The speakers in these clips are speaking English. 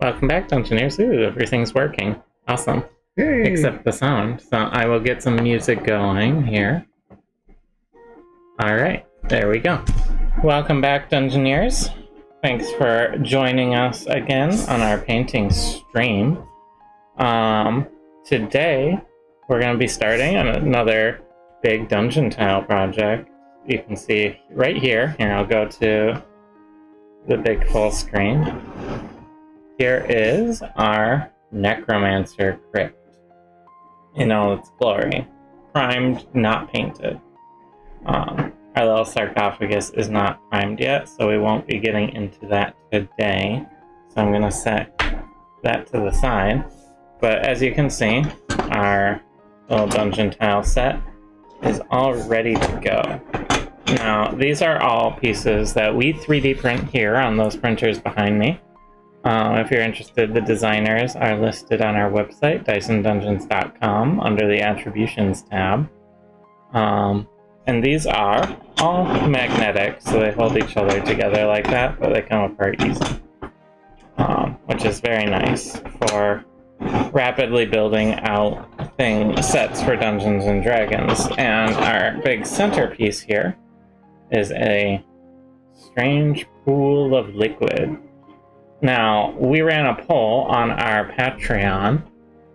Welcome back, Dungeoneers. Ooh, everything's working. Awesome. Yay. Except the sound. So I will get some music going here. Alright, there we go. Welcome back, Dungeoneers. Thanks for joining us again on our painting stream. Today, we're going to be starting on another big dungeon tile project. You can see right here. Here, I'll go to the big full screen. Here is our Necromancer Crypt in all its glory. Primed, not painted. Our little sarcophagus is not primed yet, so we won't be getting into that today. So I'm going to set that to the side. But as you can see, our little dungeon tile set is all ready to go. Now, these are all pieces that we 3D print here on those printers behind me. If you're interested, the designers are listed on our website, DysonDungeons.com, under the Attributions tab. And these are all magnetic, so they hold each other together like that, but they come apart easy. Which is very nice for rapidly building out sets for Dungeons and Dragons. And our big centerpiece here is a strange pool of liquid. Now, we ran a poll on our Patreon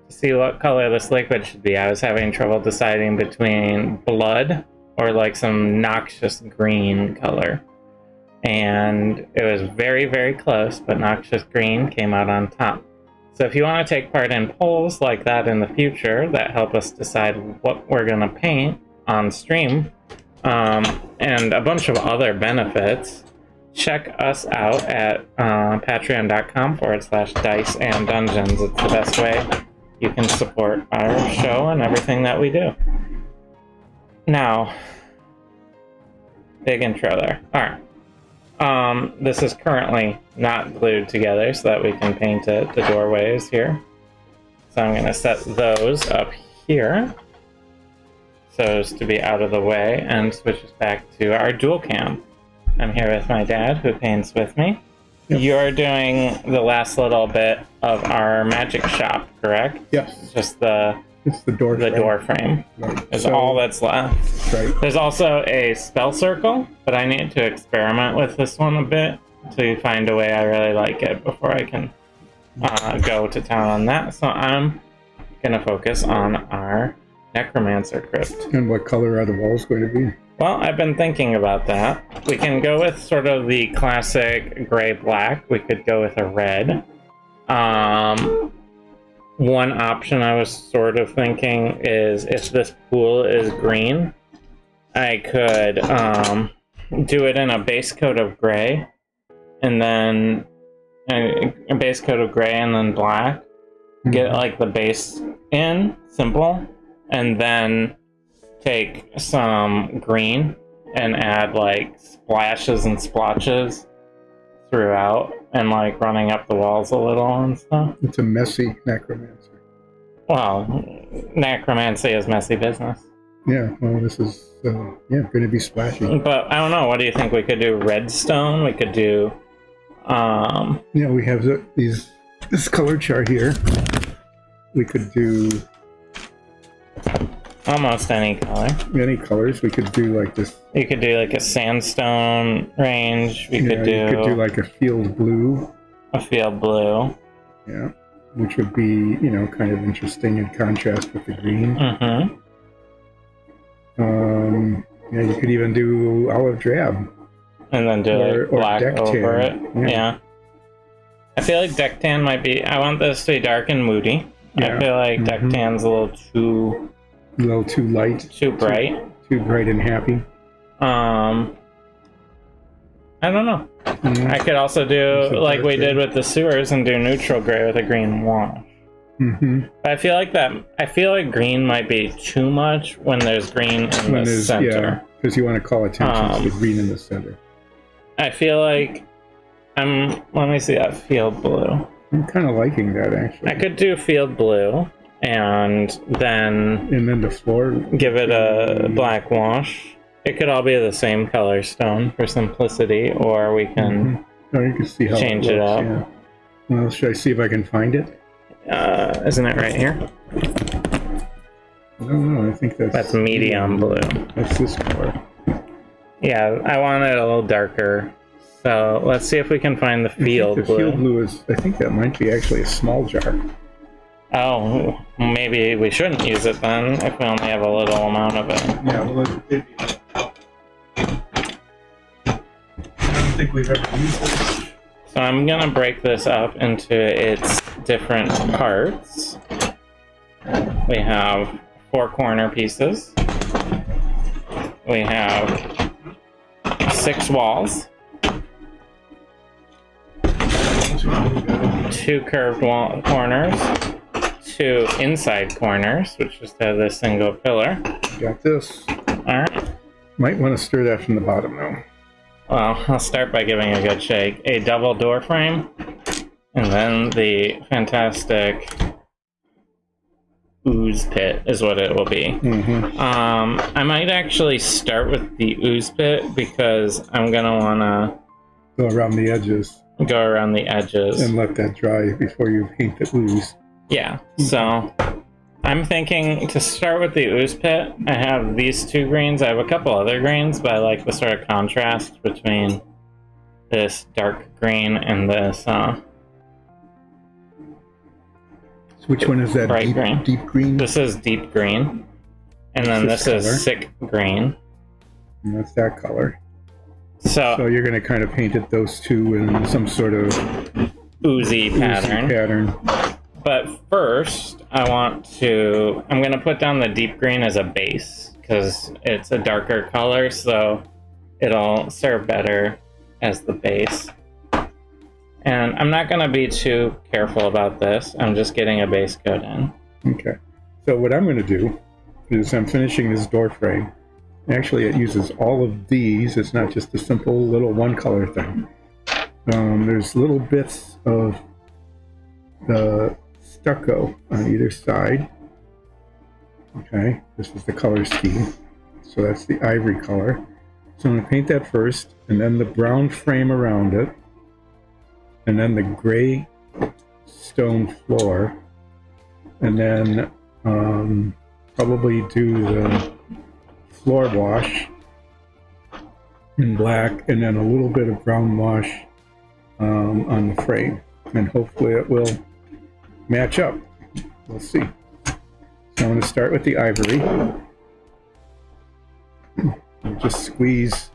to see what color this liquid should be. I was having trouble deciding between blood or like some noxious green color. And it was very, very close, but noxious green came out on top. So if you want to take part in polls like that in the future that help us decide what we're going to paint on stream, and a bunch of other benefits, check us out at patreon.com/diceanddungeons. It's the best way you can support our show and everything that we do. Now, big intro there. Alright. This is currently not glued together so that we can paint it. The doorway is here. So I'm going to set those up here so as to be out of the way and switch us back to our dual cam. I'm here with my dad, who paints with me. Yep. You're doing the last little bit of our magic shop, correct? Yes. Just the door frame. Right. Is all that's left. Right. There's also a spell circle, but I need to experiment with this one a bit to find a way I really like it before I can go to town on that. So I'm going to focus on our Necromancer Crypt. And what color are the walls going to be? Well, I've been thinking about that. We can go with sort of the classic gray-black. We could go with a red. One option I was sort of thinking is if this pool is green, I could do it in a base coat of gray, and then a base coat of gray and then black. Mm-hmm. Get like the base in, simple, and then take some green and add like splashes and splotches throughout and like running up the walls a little and stuff. It's a messy necromancer. Well, necromancy is messy business. Yeah, well, this is going to be splashy. But I don't know, what do you think? We could do redstone, we could do we have this color chart here. We could do almost any color. Any colors. We could do like this. You could do like a sandstone range. You could do like a field blue. A field blue. Yeah, which would be, kind of interesting in contrast with the green. Mm-hmm. You could even do olive drab. And then do like black over it. Yeah. I feel like deck tan might be... I want this to be dark and moody. Yeah. I feel like deck tan's a little too light. Too bright. Too bright and happy. I don't know. Mm-hmm. I could also do like we did with the sewers and do neutral gray with a green wash. Mm-hmm. But I feel like green might be too much when there's green in the center. Yeah, because you want to call attention to the green in the center. I feel like let me see that field blue. I'm kind of liking that, actually. I could do field blue and then the floor, give it a black wash. It could all be the same color stone for simplicity, or we can you can see how change it up. Yeah. Well, should I see if I can find it? Isn't it right here? I don't know. I think That's medium blue. That's this color. Yeah, I want it a little darker. So let's see if we can find the field blue. The field blue is, I think that might be actually a small jar. Oh, maybe we shouldn't use it then if we only have a little amount of it. Yeah, well, I don't think we've ever used it. So I'm gonna break this up into its different parts. We have 4 corner pieces. We have 6 walls. 2 curved corners. 2 inside corners, which just have this single pillar. Got this. Alright. Might want to stir that from the bottom though. Well, I'll start by giving a good shake. A double door frame, and then the fantastic ooze pit is what it will be. Mm-hmm. I might actually start with the ooze pit because I'm gonna wanna Go around the edges. Go around the edges. And let that dry before you paint the ooze. Yeah, so I'm thinking to start with the ooze pit. I have these 2 greens. I have a couple other greens, but I like the sort of contrast between this dark green and this So which one is that? Bright green. Deep green? This is deep green. And then this is sick green. And that's that color. So you're going to kind of paint it, those 2 in some sort of oozy pattern. But first, I'm going to put down the deep green as a base because it's a darker color, so it'll serve better as the base. And I'm not going to be too careful about this. I'm just getting a base coat in. Okay. So what I'm going to do is I'm finishing this door frame. Actually, it uses all of these. It's not just a simple little one color thing. There's little bits of the stucco on either side. Okay, this is the color scheme. So that's the ivory color. So I'm going to paint that first, and then the brown frame around it, and then the gray stone floor, and then probably do the floor wash in black, and then a little bit of brown wash on the frame, and hopefully it will match up. We'll see. So I'm going to start with the ivory. Just squeeze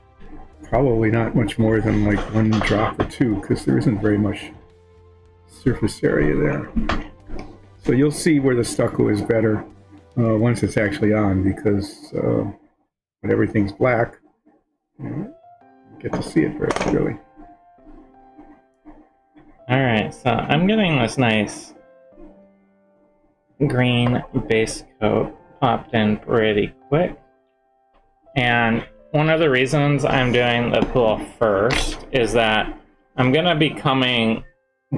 probably not much more than like 1 drop or 2 because there isn't very much surface area there. So you'll see where the stucco is better once it's actually on, because when everything's black, you get to see it very clearly. Alright, so I'm getting this nice green base coat popped in pretty quick. And one of the reasons I'm doing the pool first is that I'm going to be coming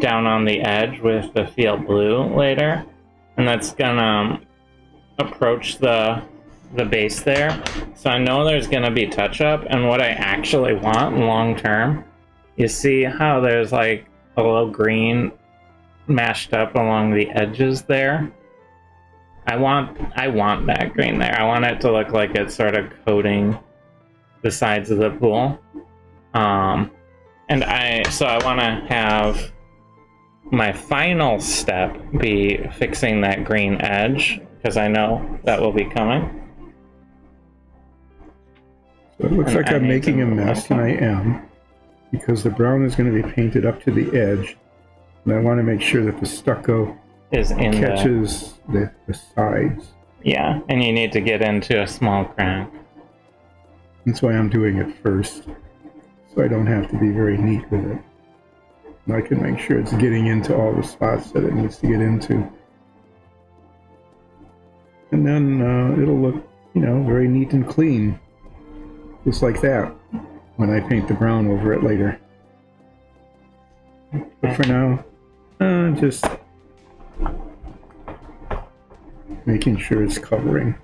down on the edge with the field blue later, and that's going to approach the base there. So I know there's going to be touch-up, and what I actually want long-term, you see how there's like a little green mashed up along the edges there? I want that green there. I want it to look like it's sort of coating the sides of the pool. So I want to have my final step be fixing that green edge, because I know that will be coming. So it looks like I'm making a mess, and I am, because the brown is going to be painted up to the edge, and I want to make sure that the stucco catches the sides. Yeah, and you need to get into a small crack. That's why I'm doing it first, so I don't have to be very neat with it. And I can make sure it's getting into all the spots that it needs to get into. And then it'll look, very neat and clean. Just like that, when I paint the brown over it later. But for now, just making sure it's covering.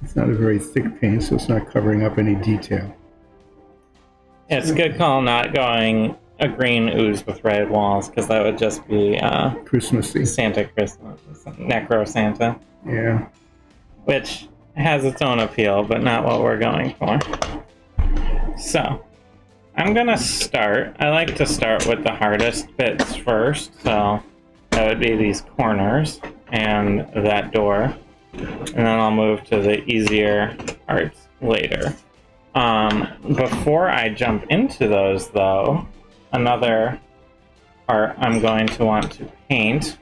It's not a very thick paint, so it's not covering up any detail. It's a good call not going a green ooze with red walls, because that would just be Christmassy. Santa Christmas, Necro Santa. Yeah. Which has its own appeal, but not what we're going for. So, I'm gonna start. I like to start with the hardest bits first, so that would be these corners and that door. And then I'll move to the easier parts later. Before I jump into those, though, another part I'm going to want to paint,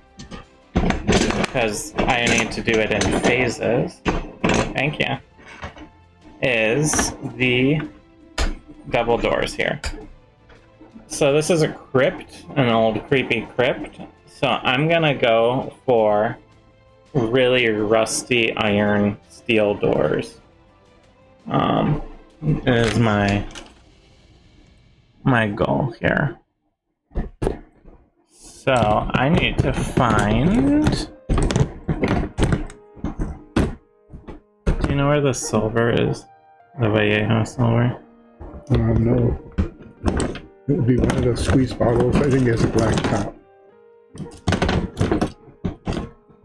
because I need to do it in phases, thank you, is the double doors here. So this is a crypt, an old creepy crypt, so I'm gonna go for really rusty iron steel doors. Is my goal here. So I need to find... Do you know where the silver is? The Vallejo silver? No. It would be one of those squeeze bottles. I think it has a black top.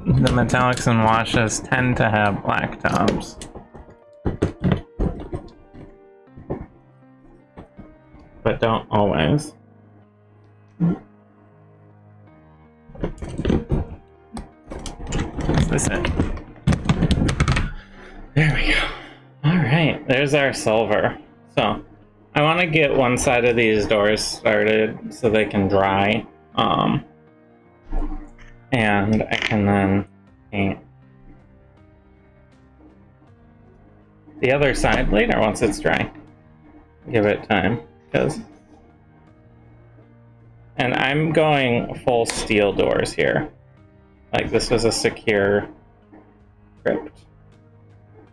The metallics and washes tend to have black tops. But don't always. Is this it? There we go. Alright, there's our silver. So, I want to get one side of these doors started so they can dry. And I can then paint the other side later once it's dry. Give it time, because... And I'm going full steel doors here. Like this was a secure crypt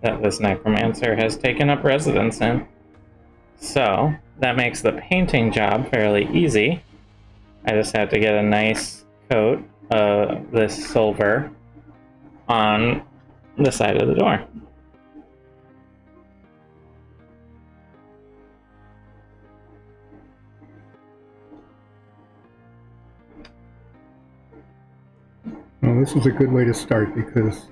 that this necromancer has taken up residence in. So, that makes the painting job fairly easy. I just have to get a nice coat of this silver on the side of the door. Well, this is a good way to start because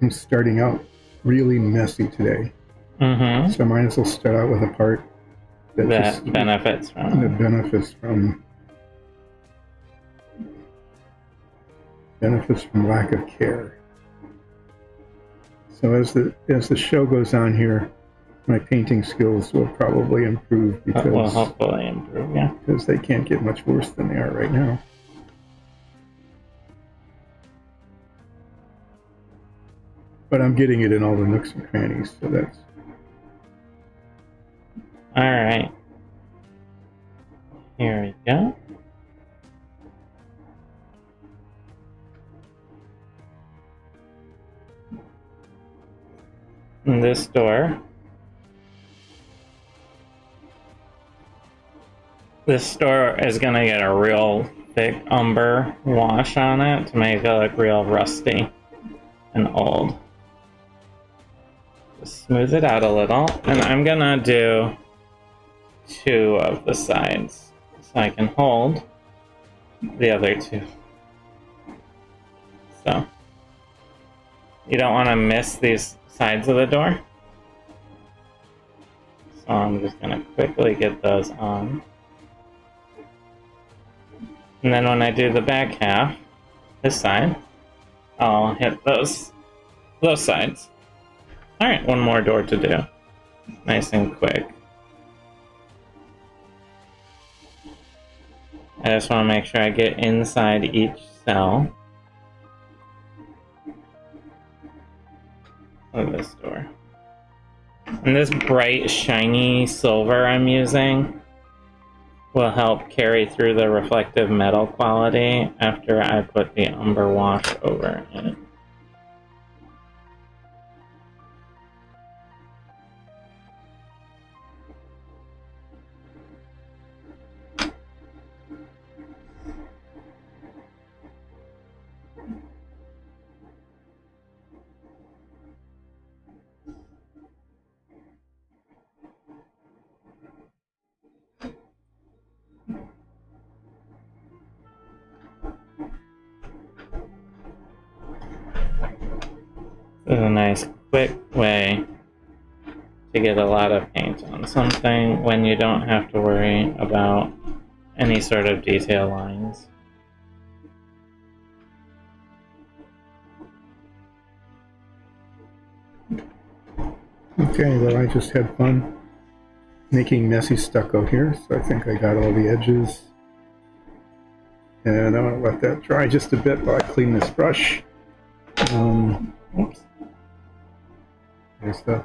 I'm starting out really messy today. Mm-hmm. So I might as well start out with a part that benefits from lack of care. So as the show goes on here, my painting skills will probably improve because hopefully improve, yeah. Because they can't get much worse than they are right now. But I'm getting it in all the nooks and crannies, so that's... Alright. Here we go. And this door. This door is gonna get a real thick umber wash on it to make it look real rusty and old. Smooth it out a little, and I'm gonna do 2 of the sides so I can hold the other 2. So you don't want to miss these sides of the door, so I'm just gonna quickly get those on, and then when I do the back half, this side, I'll hit those sides. Alright, one more door to do. Nice and quick. I just want to make sure I get inside each cell of this door. And this bright, shiny silver I'm using will help carry through the reflective metal quality after I put the umber wash over it. This is a nice quick way to get a lot of paint on something when you don't have to worry about any sort of detail lines. Okay, well I just had fun making messy stucco here, so I think I got all the edges. And I'm going to let that dry just a bit while I clean this brush. Oops. There's the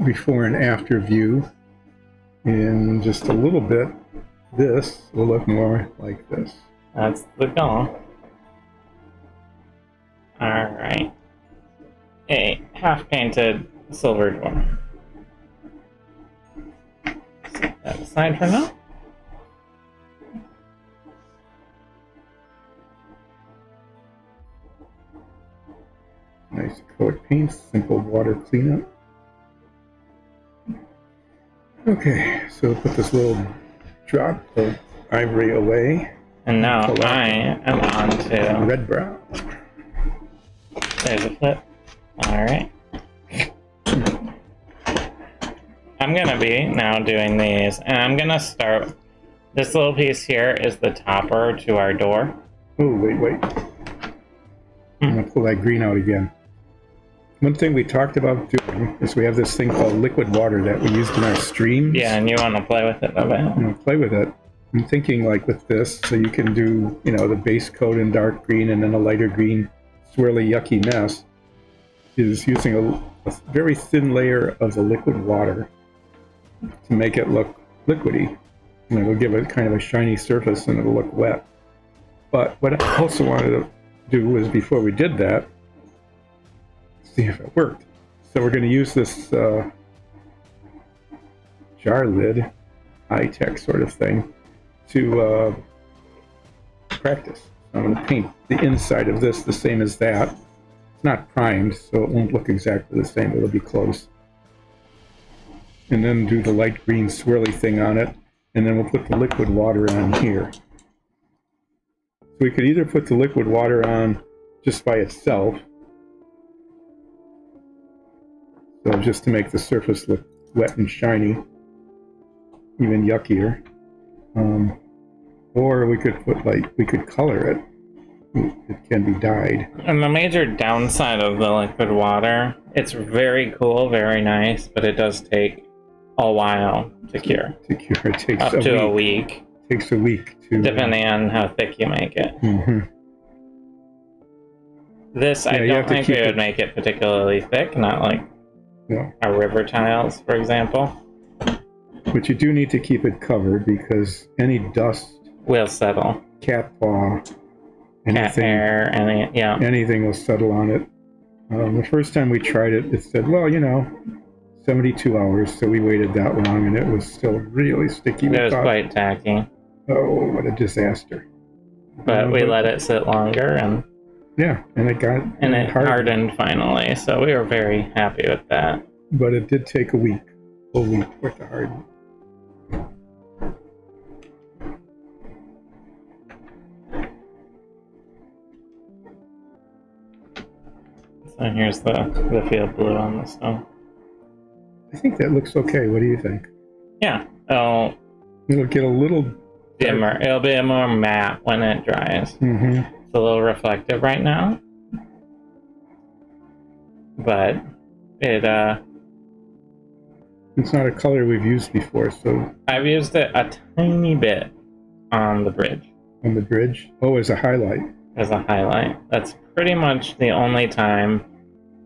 before and after view. And just a little bit, this will look more like this. That's the goal. Alright. A half-painted silver door. Set that aside for now. Nice acrylic paint, simple water cleanup. Okay, so put this little drop of ivory away. And now I am on to red brown. There's a flip. Alright. I'm gonna be now doing these, and I'm gonna start. This little piece here is the topper to our door. Oh, wait. I'm gonna pull that green out again. One thing we talked about doing is we have this thing called liquid water that we used in our streams. Yeah, and you want to play with it a bit. I'm gonna play with it. I'm thinking like with this, so you can do, the base coat in dark green and then a lighter green swirly yucky mess, is using a very thin layer of the liquid water to make it look liquidy. And it'll give it kind of a shiny surface and it'll look wet. But what I also wanted to do was, before we did that, see if it worked. So we're going to use this jar lid, high-tech sort of thing, to practice. I'm going to paint the inside of this the same as that. It's not primed, so it won't look exactly the same. It'll be close. And then do the light green swirly thing on it, and then we'll put the liquid water on here. So we could either put the liquid water on just by itself, so just to make the surface look wet and shiny, even yuckier. Or we could put we could color it. It can be dyed. And the major downside of the liquid water, it's very cool, very nice, but it does take a while to cure. It takes up to a week. It takes a week to... Depending on how thick you make it. Mm-hmm. This, I don't think we would make it particularly thick, not like our river tiles, for example. But you do need to keep it covered because any dust will settle. Cat paw, cat hair, anything will settle on it. The first time we tried it, it said, well, 72 hours, so we waited that long, and it was still really sticky. It was quite tacky. Oh, what a disaster. But we let it sit longer, and... Yeah, and it hardened finally, so we were very happy with that. But it did take a week, full week for it to harden. So here's the field blue on the stone. I think that looks okay. What do you think? Yeah, it'll get a little dimmer. It'll be a more matte when it dries. Mm-hmm. It's a little reflective right now, but it's not a color we've used before, so... I've used it a tiny bit on the bridge. On the bridge? Oh, as a highlight. As a highlight. That's pretty much the only time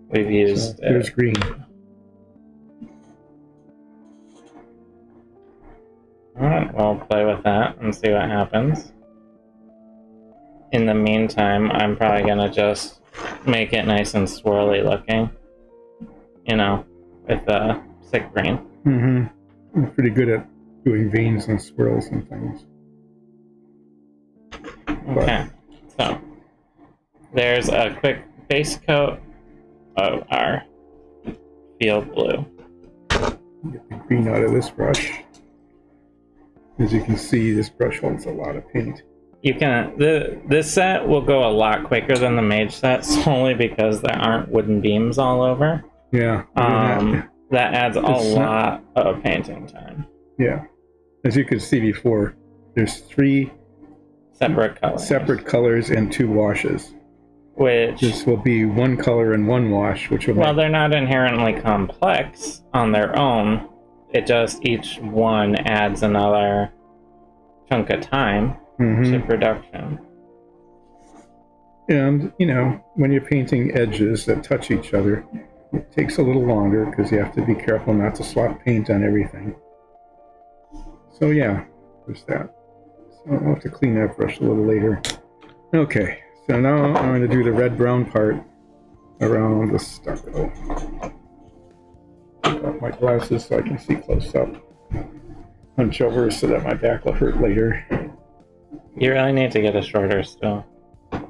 we've used it. There's green. Alright, we'll play with that and see what happens. In the meantime, I'm probably gonna just make it nice and swirly looking. With the thick green. Mm-hmm. I'm pretty good at doing veins and swirls and things. Okay, so there's a quick base coat of our field blue. Get the green out of this brush. As you can see, this brush holds a lot of paint. You can this set will go a lot quicker than the mage set solely because there aren't wooden beams all over. Yeah. That adds a lot of painting time. Yeah. As you could see before, there's 3 separate colors and 2 washes. Which this will be 1 color and 1 wash, which will they're not inherently complex on their own. It just each one adds another chunk of time to production. And when you're painting edges that touch each other, it takes a little longer because you have to be careful not to slop paint on everything. So yeah, there's that. So I'll have to clean that brush a little later. Okay, so now I'm going to do the red-brown part around the stucco. Take off my glasses so I can see close up. Hunch over so that my back will hurt later. You really need to get a shorter stool.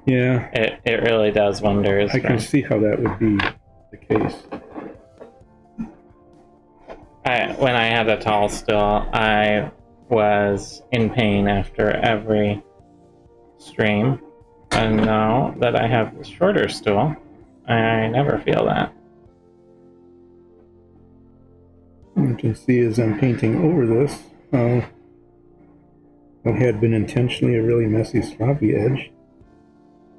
Yeah. It really does wonders. I can see how that would be the case. When I had a tall stool, I was in pain after every stream. And now that I have a shorter stool, I never feel that. You can see as I'm painting over this, what had been intentionally a really messy, sloppy edge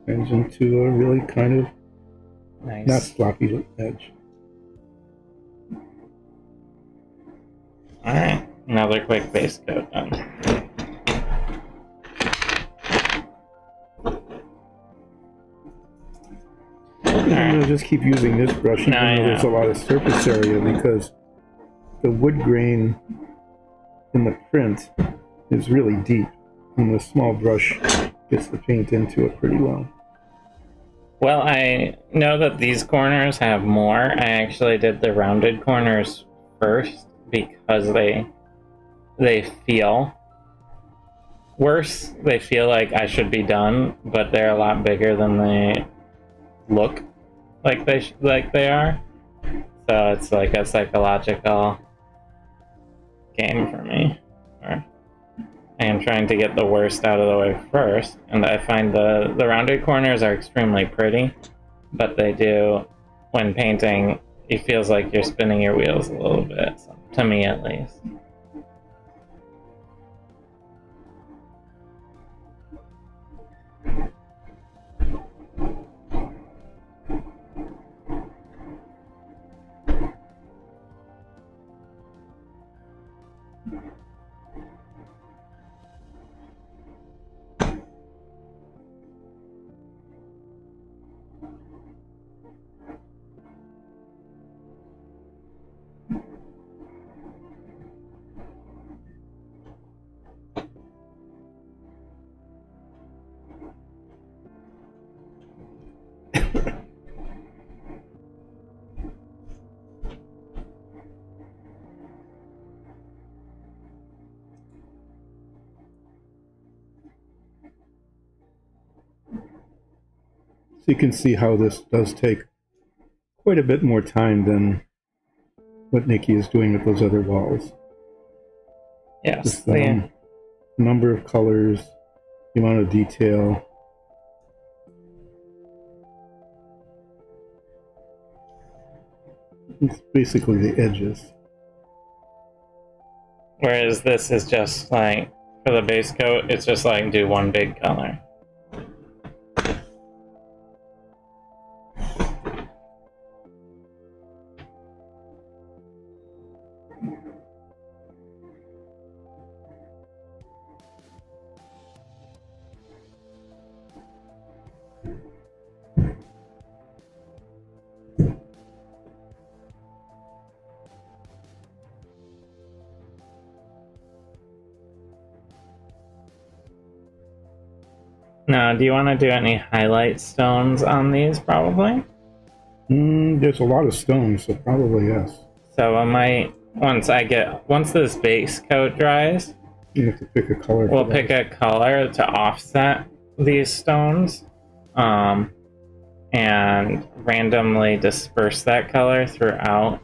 turns into a really kind of nice, not sloppy edge. Alright, another quick base coat done. I'm going to just keep using this brush even though there's a lot of surface area because the wood grain in the print is really deep and the small brush gets the paint into it pretty well. Well, I know that these corners have more. I actually did the rounded corners first because they feel worse. They feel like I should be done, but they're a lot bigger than they look like they are. So it's like a psychological game for me. I am trying to get the worst out of the way first, and I find the rounded corners are extremely pretty, but they do, when painting, it feels like you're spinning your wheels a little bit, so, to me at least. So you can see how this does take quite a bit more time than what Nikki is doing with those other walls. Yes. Just the number of colors, the amount of detail. It's basically the edges. Whereas this is just like, for the base coat, it's just like do one big color. Now, do you want to do any highlight stones on these, probably? There's a lot of stones, so probably yes. So once this base coat dries, you have to pick a color. We'll pick a color to offset these stones, and randomly disperse that color throughout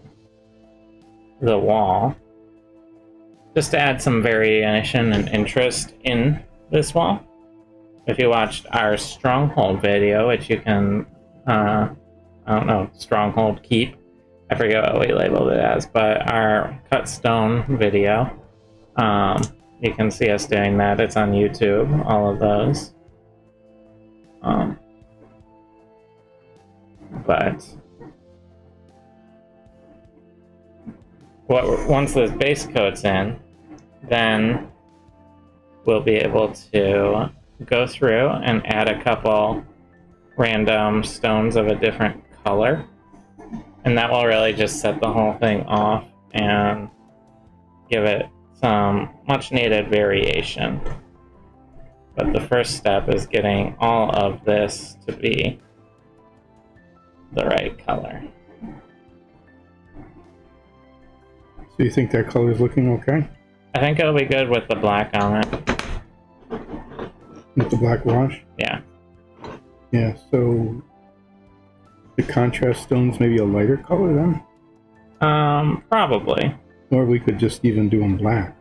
the wall, just to add some variation and interest in this wall. if you watched our Stronghold video, which you can, I don't know, Stronghold Keep, I forget what we labeled it as, but our cut stone video, you can see us doing that. It's on YouTube, all of those. But once the base coat's in, then we'll be able to go through and add a couple random stones of a different color, and that will really just set the whole thing off and give it some much needed variation. But the first step is getting all of this to be the right color. So you think that color is looking okay? I think it'll be good with the black on it. With the black wash? Yeah. Yeah, so the contrast stone's maybe a lighter color then? Probably. Or we could just even do them black.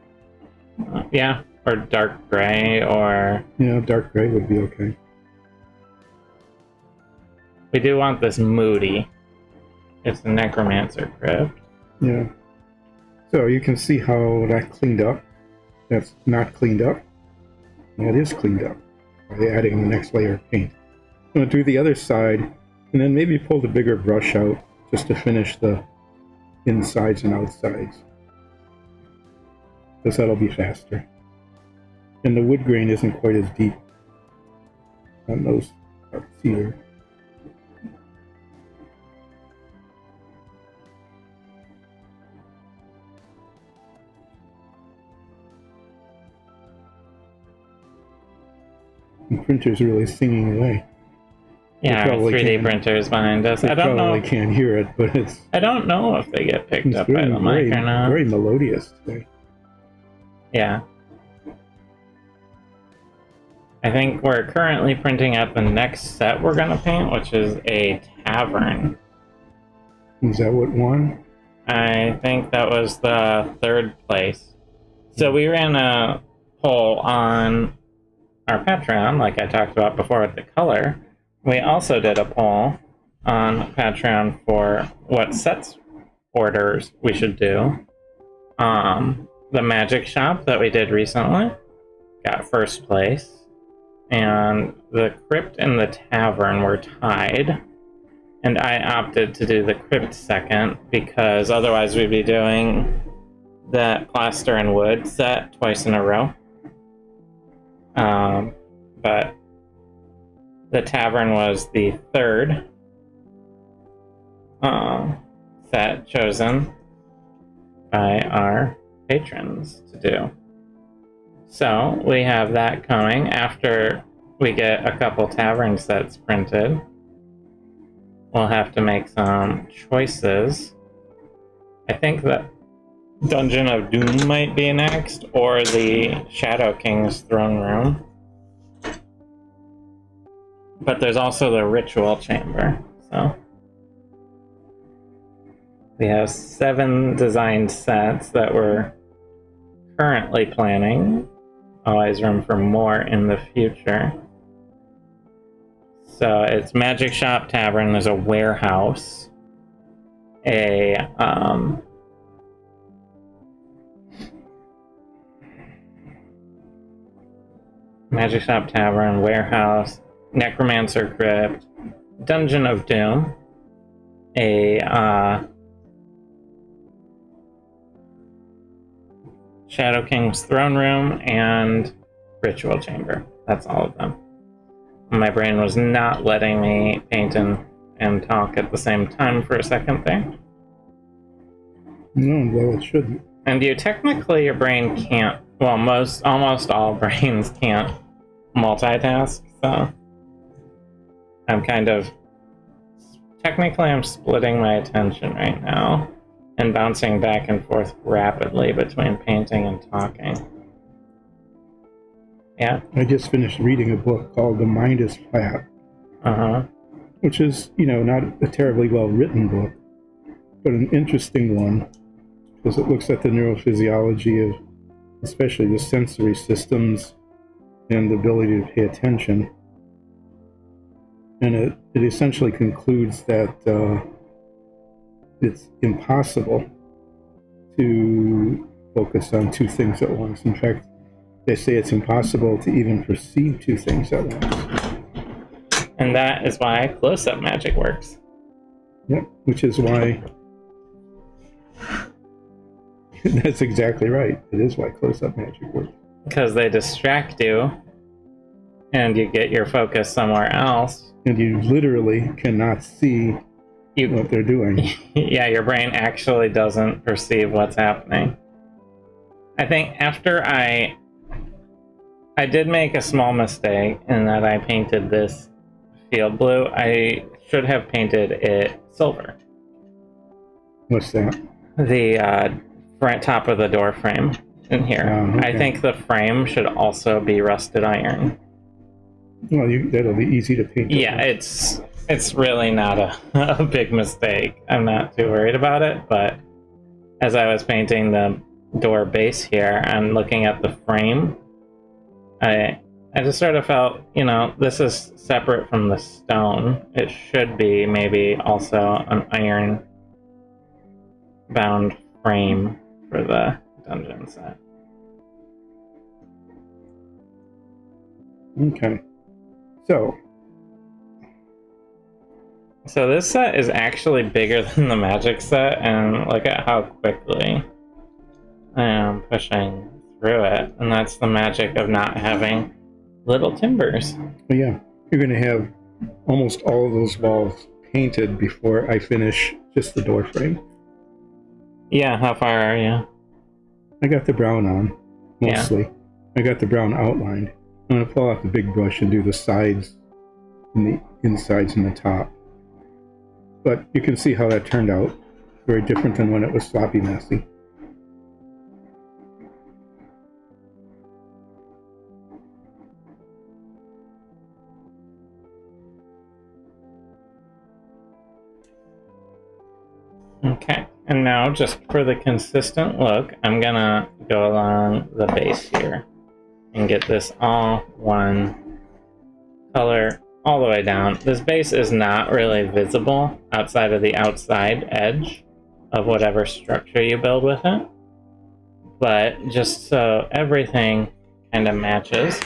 Yeah, or dark gray, or... Yeah, dark gray would be okay. We do want this moody. It's the Necromancer Crypt. Yeah. So you can see how that cleaned up. That's not cleaned up. That is cleaned up by adding the next layer of paint. I'm going to do the other side, and then maybe pull the bigger brush out just to finish the insides and outsides. Because that'll be faster. And the wood grain isn't quite as deep on those parts either. The printer's really singing away. Yeah, our 3D printers behind us. I don't know. I can't hear it, but it's... I don't know if they get picked up by the mic or not. Very melodious today. Yeah. I think we're currently printing out the next set we're going to paint, which is a tavern. Is that what won? I think that was the third place. So we ran a poll on our Patreon, like I talked about before with the color. We also did a poll on Patreon for what sets orders we should do. The magic shop that we did recently got first place, and the crypt and the tavern were tied, and I opted to do the crypt second because otherwise we'd be doing that plaster and wood set twice in a row. But the tavern was the third set chosen by our patrons to do. So we have that coming after we get a couple tavern sets printed. We'll have to make some choices. I think that Dungeon of Doom might be next, or the Shadow King's throne room. But there's also the Ritual Chamber, so... We have 7 designed sets that we're currently planning. Always room for more in the future. So it's Magic Shop Tavern, there's a warehouse, a Magic Shop Tavern, warehouse, Necromancer Crypt, Dungeon of Doom, a Shadow King's throne room, and Ritual Chamber. That's all of them. My brain was not letting me paint and talk at the same time for a second there. No, well, it shouldn't. And your brain can't, well, almost all brains can't multitask, so I'm technically I'm splitting my attention right now and bouncing back and forth rapidly between painting and talking. Yeah? I just finished reading a book called The Mind is Flat. Which is, not a terribly well-written book, but an interesting one, because it looks at the neurophysiology of especially the sensory systems and the ability to pay attention. And it essentially concludes that it's impossible to focus on two things at once. In fact, they say it's impossible to even perceive two things at once. And that is why close-up magic works. Yep, which is why... That's exactly right. It is why close-up magic works. Because they distract you, and you get your focus somewhere else. And you literally cannot see what they're doing. Yeah, your brain actually doesn't perceive what's happening. I think after I did make a small mistake in that I painted this field blue. I should have painted it silver. What's that? The front top of the door frame in here. Okay. I think the frame should also be rusted iron. Well, that'll be easy to paint. Yeah, it's really not a big mistake. I'm not too worried about it, but as I was painting the door base here and looking at the frame, I just sort of felt, this is separate from the stone. It should be maybe also an iron bound frame for the dungeon set. Okay. So this set is actually bigger than the magic set, and look at how quickly I am pushing through it. And that's the magic of not having little timbers. Well, yeah, you're going to have almost all of those walls painted before I finish just the door frame. Yeah, how far are you? I got the brown on, mostly. Yeah. I got the brown outlined. I'm going to pull out the big brush and do the sides and the insides and the top. But you can see how that turned out. Very different than when it was sloppy messy. Okay, and now just for the consistent look, I'm gonna go along the base here and get this all one color all the way down. This base is not really visible outside of the outside edge of whatever structure you build with it, but just so everything kind of matches,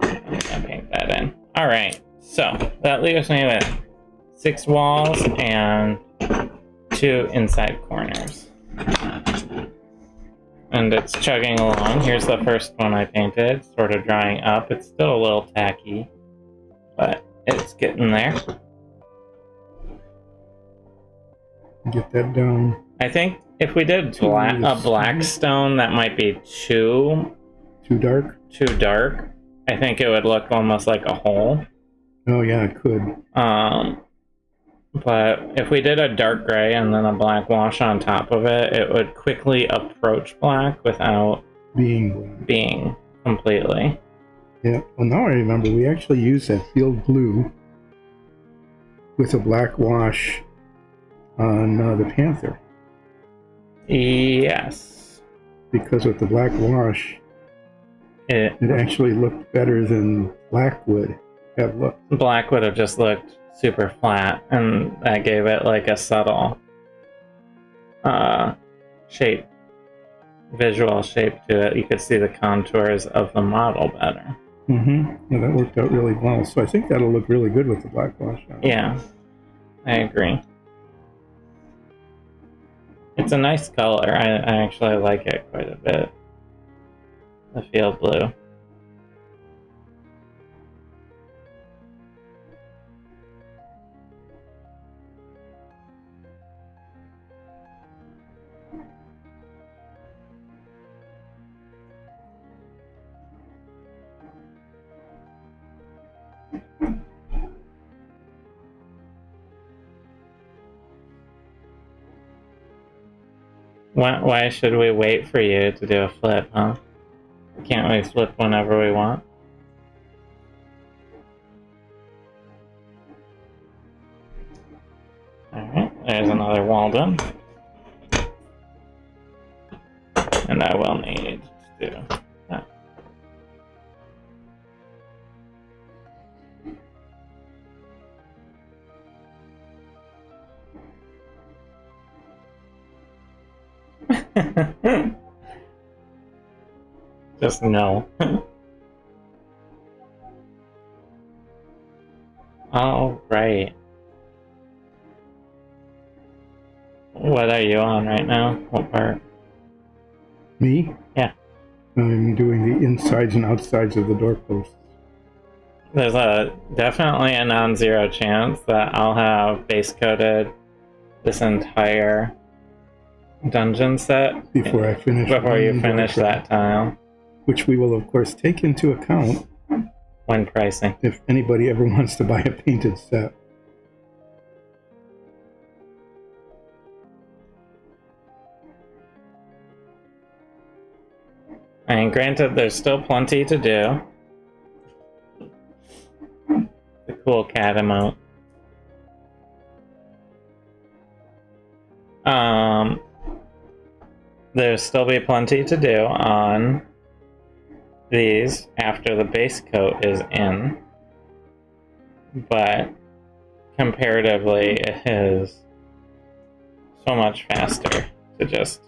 I'm gonna paint that in. All right, so that leaves me with 6 walls and 2 inside corners. And it's chugging along. Here's the first one I painted, sort of drying up. It's still a little tacky, but it's getting there. Get that down. I think if we did a black stone, that might be too dark. Too dark. I think it would look almost like a hole. Oh yeah, it could. But if we did a dark gray and then a black wash on top of it, it would quickly approach black without being completely. Yeah, well now I remember we actually used that field blue with a black wash on the Panther. Yes. Because with the black wash, it actually looked better than black would have looked. Black would have just looked super flat, and that gave it like a subtle visual shape to it. You could see the contours of the model better. Yeah, that worked out really well. So I think that'll look really good with the black wash on. Yeah, I agree. It's a nice color. I actually like it quite a bit. The field blue. Why should we wait for you to do a flip, huh? Can't we flip whenever we want? Alright, there's another wall done. And I will need to do that. Just no. All right. What are you on right now? What part? Me? Yeah. I'm doing the insides and outsides of the doorposts. There's definitely a non-zero chance that I'll have base coated this entire dungeon set Before I finish. Before you finish that tile. Which we will, of course, take into account when pricing. If anybody ever wants to buy a painted set. And granted, there's still plenty to do. The cool cat emote. There'll still be plenty to do on these after the base coat is in. But comparatively, it is so much faster to just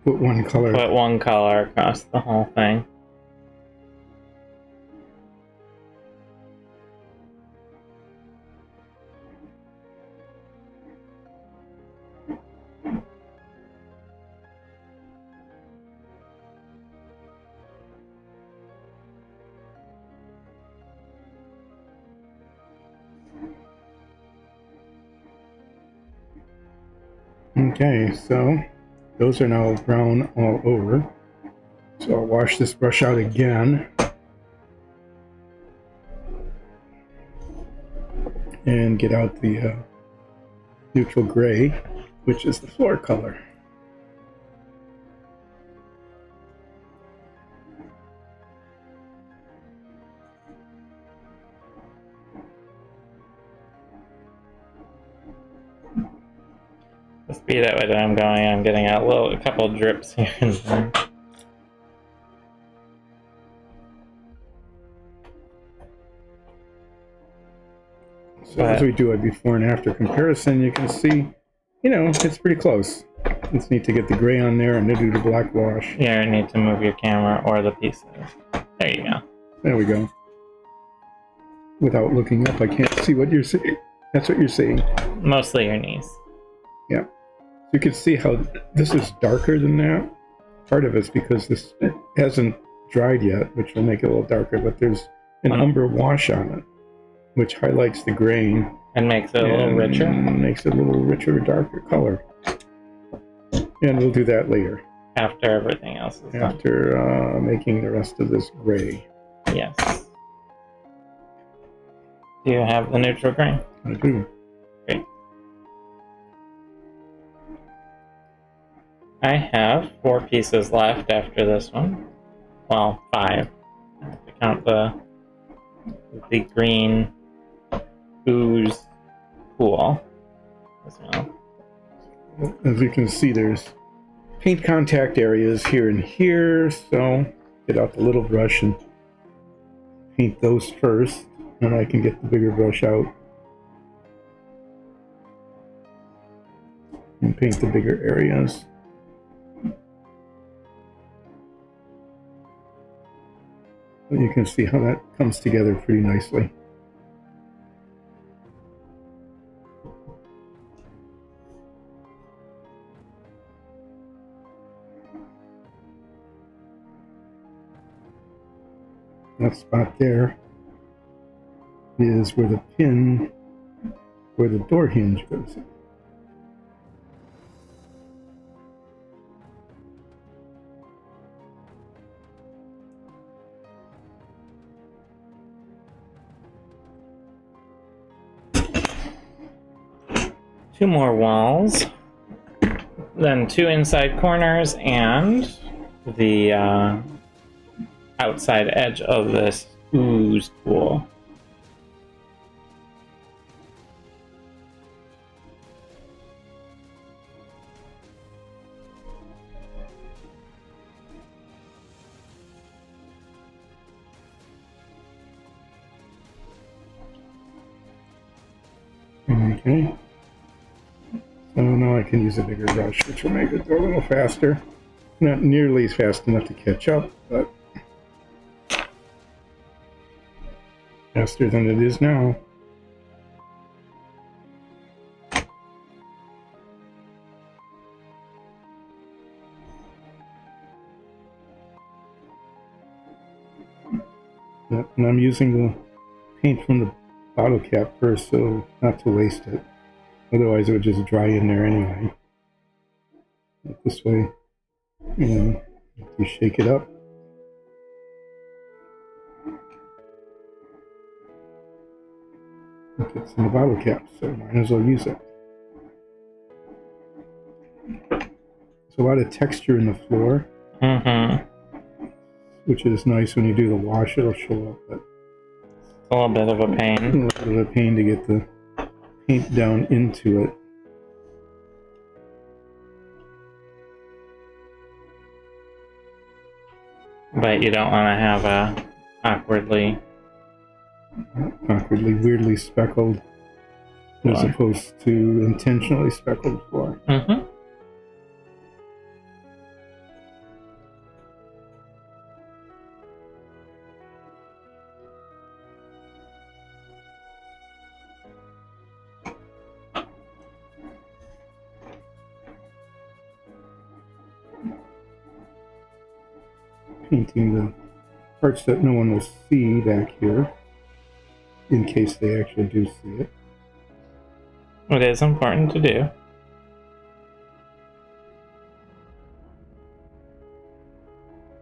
put one color across the whole thing. Okay, so those are now brown all over. So I'll wash this brush out again. And get out the neutral gray, which is the floor color. The speed at which I'm going, I'm getting a couple drips here and there. So as we do a before and after comparison, you can see, it's pretty close. It's neat to get the gray on there and to do the black wash. Yeah, you need to move your camera or the pieces. There you go. There we go. Without looking up, I can't see what you're seeing. That's what you're seeing. Mostly your knees. Yeah. You can see how this is darker than that. Part of it's because this hasn't dried yet, which will make it a little darker, but there's an umber wash on it, which highlights the grain. And makes it a little richer? Makes it a little richer, darker color. And we'll do that later. After everything else is done. After making the rest of this gray. Yes. Do you have the neutral grain? I do. Great. I have 4 pieces left after this one. Well, 5. I have to count the green ooze pool as well. As you can see, there's paint contact areas here and here, so get out the little brush and paint those first, and I can get the bigger brush out and paint the bigger areas. You can see how that comes together pretty nicely. That spot there is where the pin, where the door hinge goes in. Two more walls, then 2 inside corners, and the outside edge of this ooze pool. Okay. So now Now I can use a bigger brush, which will make it go a little faster. Not nearly fast enough to catch up, but faster than it is now. Yep, and I'm using the paint from the bottle cap first, so not to waste it. Otherwise it would just dry in there anyway. But this way, you shake it up. It gets in the bottle cap, so might as well use it. There's a lot of texture in the floor. Mm-hmm. Which is nice when you do the wash, it'll show up, but A little bit of a pain. a little bit of a pain to get the paint down into it. But you don't want to have a awkwardly, weirdly speckled, as floor. opposed to intentionally speckled floor. Mm-hmm. Painting the parts that no one will see back here, in case they actually do see it. It is important to do.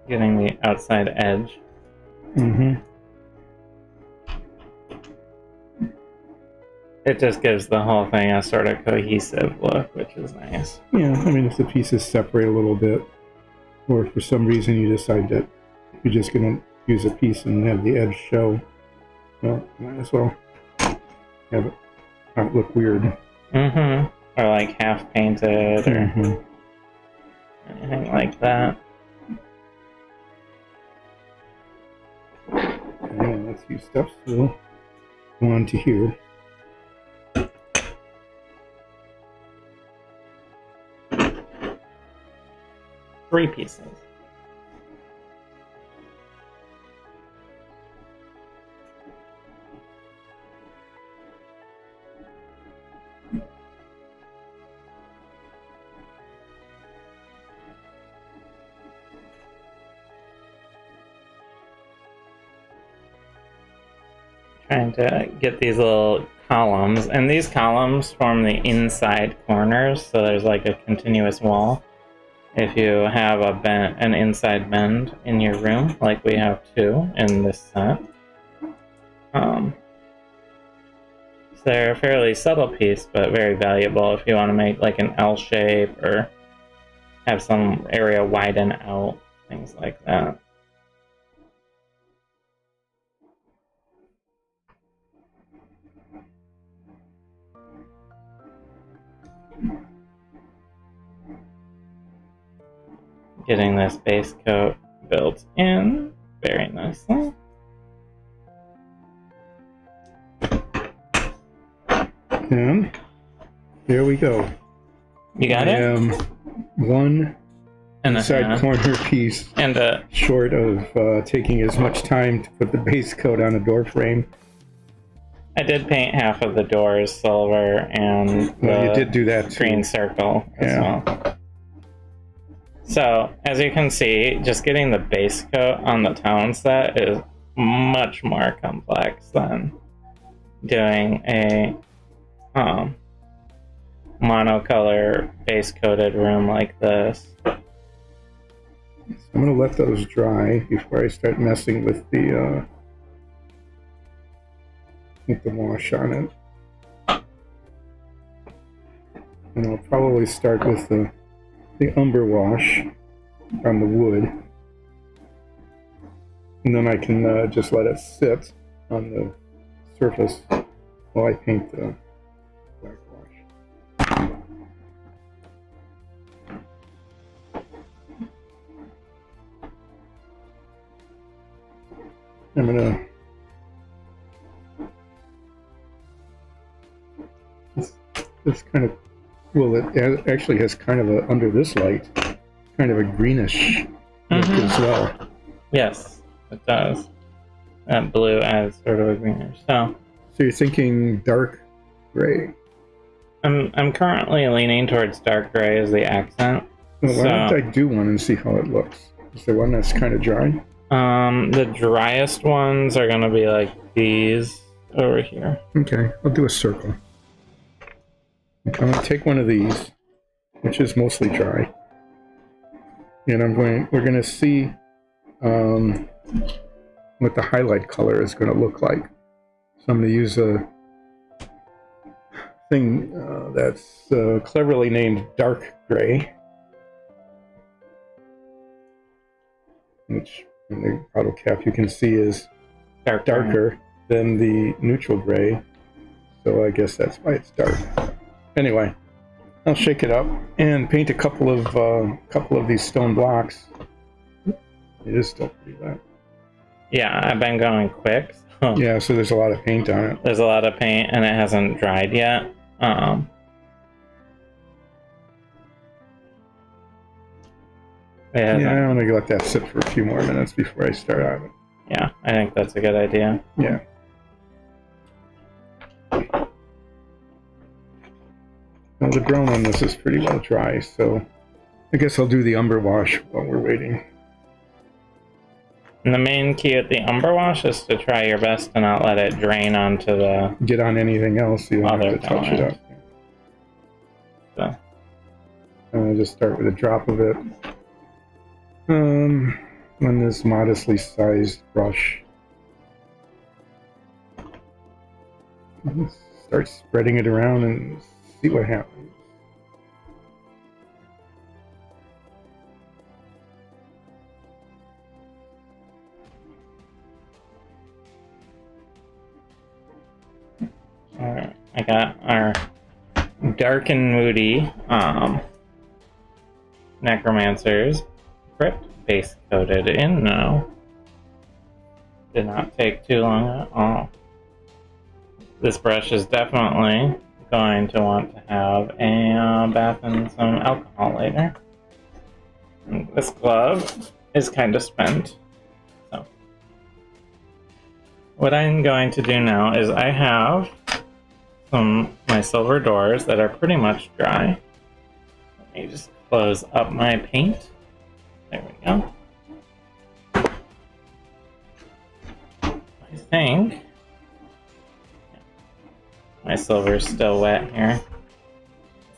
Getting the outside edge. Mm-hmm. It just gives the whole thing a sort of cohesive look, which is nice. Yeah, I mean, if the pieces separate a little bit, or if for some reason you decide that you're just going to use a piece and have the edge show, well, might as well have it not look weird. Mm-hmm. Or like half painted or Mm-hmm. anything like that. Yeah, let's use steps to go on to here. 3 pieces. Trying to get these little columns, and these columns form the inside corners, so there's like a continuous wall. If you have an inside bend in your room, like we have 2 in this set, so they're a fairly subtle piece, but very valuable if you want to make like an L shape or have some area widen out, things like that. Getting this base coat built in very nicely. And there we go. You got it? One And side corner piece and short of taking as much time to put the base coat on a door frame. I did paint half of the doors silver and Well, you did do that too. green circle as well. So, as you can see, just getting the base coat on the town set is much more complex than doing a monocolor base coated room like this. So I'm going to let those dry before I start messing with the wash on it. And I'll probably start with the umber wash on the wood, and then I can just let it sit on the surface while I paint the black wash. I'm gonna just kind of Well, it actually has kind of a, under this light, kind of a greenish look as well. Yes, it does. That blue adds sort of a greenish. So you're thinking dark gray. I'm currently leaning towards dark gray as the accent. Well, why don't I do one and see how it looks? Is there one that's kind of dry? The driest ones are gonna be like these over here. Okay, I'll do a circle. I'm going to take one of these, which is mostly dry, and we're going to see what the highlight color is going to look like. So I'm going to use a thing that's cleverly named dark gray, which in the bottle cap you can see is darker than the neutral gray, so I guess that's why it's dark. Anyway, I'll shake it up and paint a couple of these stone blocks. It is still pretty wet. Yeah, I've been going quick. So yeah, so there's a lot of paint on it. There's a lot of paint, and it hasn't dried yet. Yeah, I want to let that sit for a few more minutes before I start on it. Yeah, I think that's a good idea. Yeah. Well, the brown on this is pretty well dry, so I guess I'll do the umber wash while we're waiting. And the main key with the umber wash is to try your best to not let it drain onto the... Get on anything else, you don't have to touch it up. So. I'll just start with a drop of it. On this modestly sized brush. Start spreading it around and see what happens. Alright, I got our dark and moody Necromancer's Crypt base coated in now. Did not take too long at all. This brush is definitely going to want to have a bath in some alcohol later. And this glove is kind of spent. So what I'm going to do now is I have my silver doors that are pretty much dry. Let me just close up my paint. There we go. I think my silver's still wet here.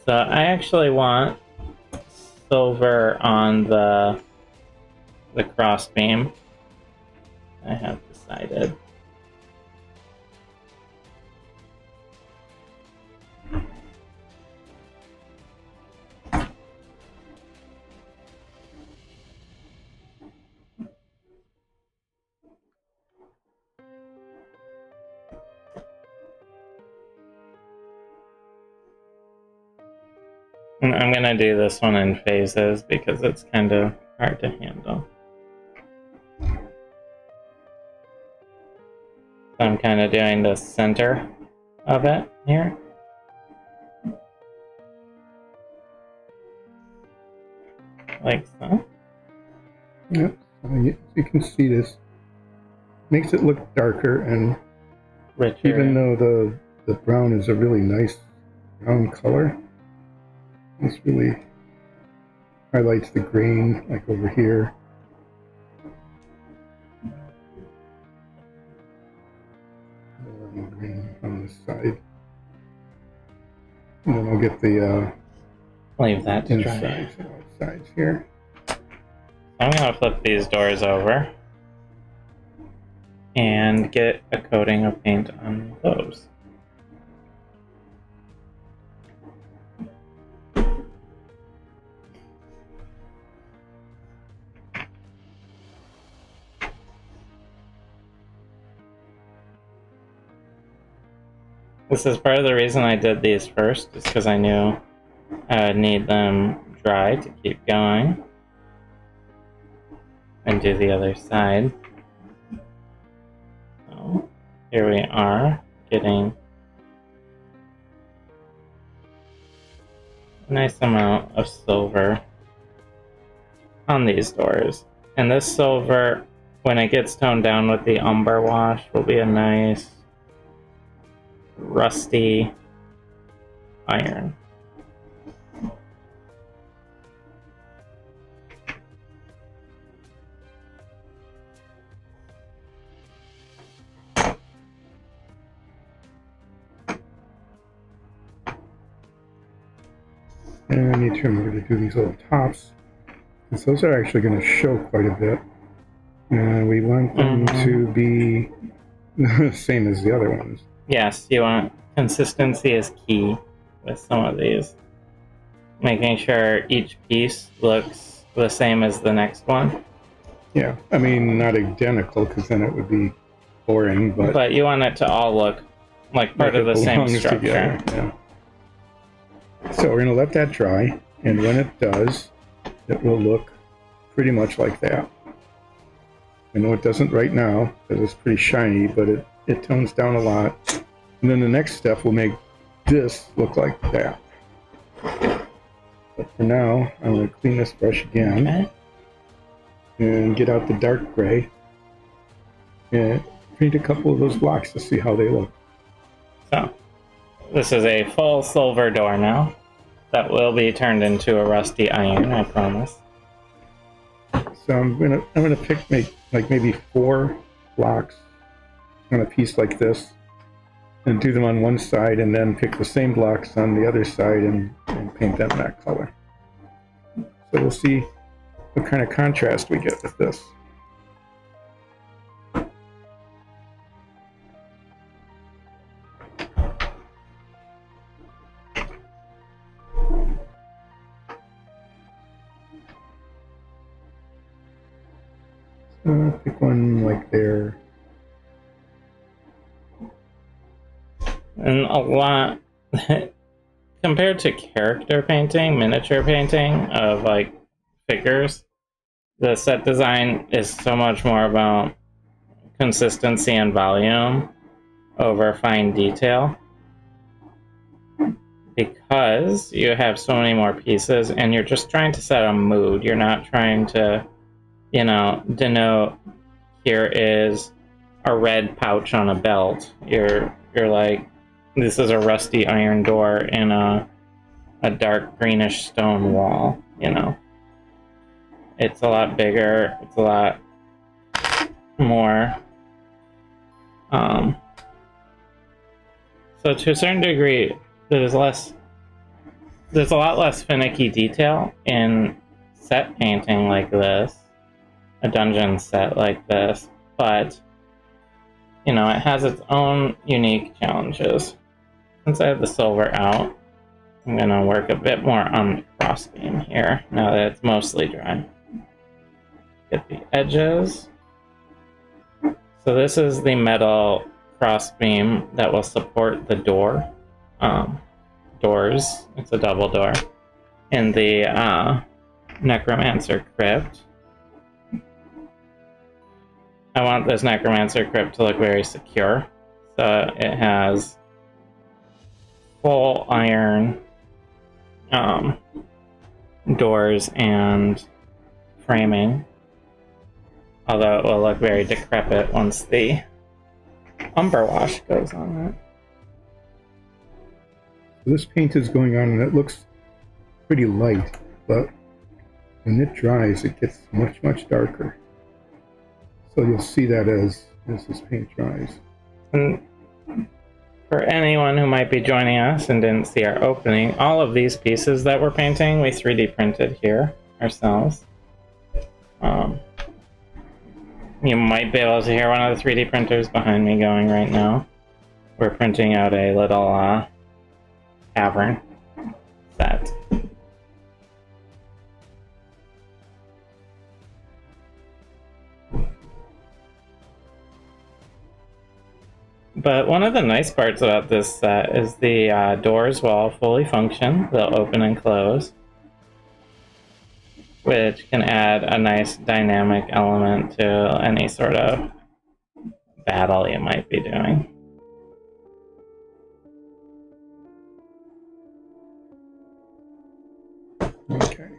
So I actually want silver on the crossbeam. I have decided. I'm gonna do this one in phases because it's kind of hard to handle. So I'm kind of doing the center of it here. Like so. Yep, you can see this. Makes it look darker, and richer. Even though the brown is a really nice brown color, this really highlights the grain, like over here. Green on this side. And then I'll get the leave that to insides dry. and outsides here. I'm gonna flip these doors over and get a coating of paint on those. This is part of the reason I did these first, is because I knew I would need them dry to keep going. And do the other side. So, here we are, getting nice amount of silver on these doors. And this silver, when it gets toned down with the umber wash, will be a nice rusty iron. And I need to remember to do these little tops, because those are actually going to show quite a bit. And we want them to be the same as the other ones. Yes, you want consistency is key with some of these. Making sure each piece looks the same as the next one. Yeah, I mean, not identical, because then it would be boring, but you want it to all look like part of the same structure. Together, yeah. So we're going to let that dry, and when it does, it will look pretty much like that. I know it doesn't right now, because it's pretty shiny, but it tones down a lot. And then the next step will make this look like that. But for now, I'm going to clean this brush again. Okay. And get out the dark gray. And paint a couple of those blocks to see how they look. So, this is a full silver door now. That will be turned into a rusty iron, I promise. So I'm gonna make like maybe 4 blocks on a piece like this, and do them on one side, and then pick the same blocks on the other side and paint them that color. So we'll see what kind of contrast we get with this. Pick one like there. And a lot, compared to character painting, miniature painting of like figures, the set design is so much more about consistency and volume over fine detail. Because you have so many more pieces and you're just trying to set a mood. You're not trying to, you know, denote here is a red pouch on a belt. You're like, this is a rusty iron door in a dark greenish stone wall, you know. It's a lot bigger, it's a lot more so to a certain degree there's a lot less finicky detail in set painting like this, a dungeon set like this, but you know, it has its own unique challenges. Since I have the silver out, I'm gonna work a bit more on the crossbeam here now that it's mostly dry. Get the edges. So this is the metal crossbeam that will support the door. Doors. It's a double door. In the Necromancer Crypt. I want this Necromancer Crypt to look very secure. So it has full iron doors and framing. Although it will look very decrepit once the umber wash goes on it. This paint is going on and it looks pretty light, but when it dries it gets much, much darker. So you'll see that as this paint dries. And for anyone who might be joining us and didn't see our opening, all of these pieces that we're painting, we 3D printed here ourselves. You might be able to hear one of the 3D printers behind me going right now. We're printing out a little cavern set. But one of the nice parts about this set is the doors will fully function. They'll open and close, which can add a nice dynamic element to any sort of battle you might be doing. Okay.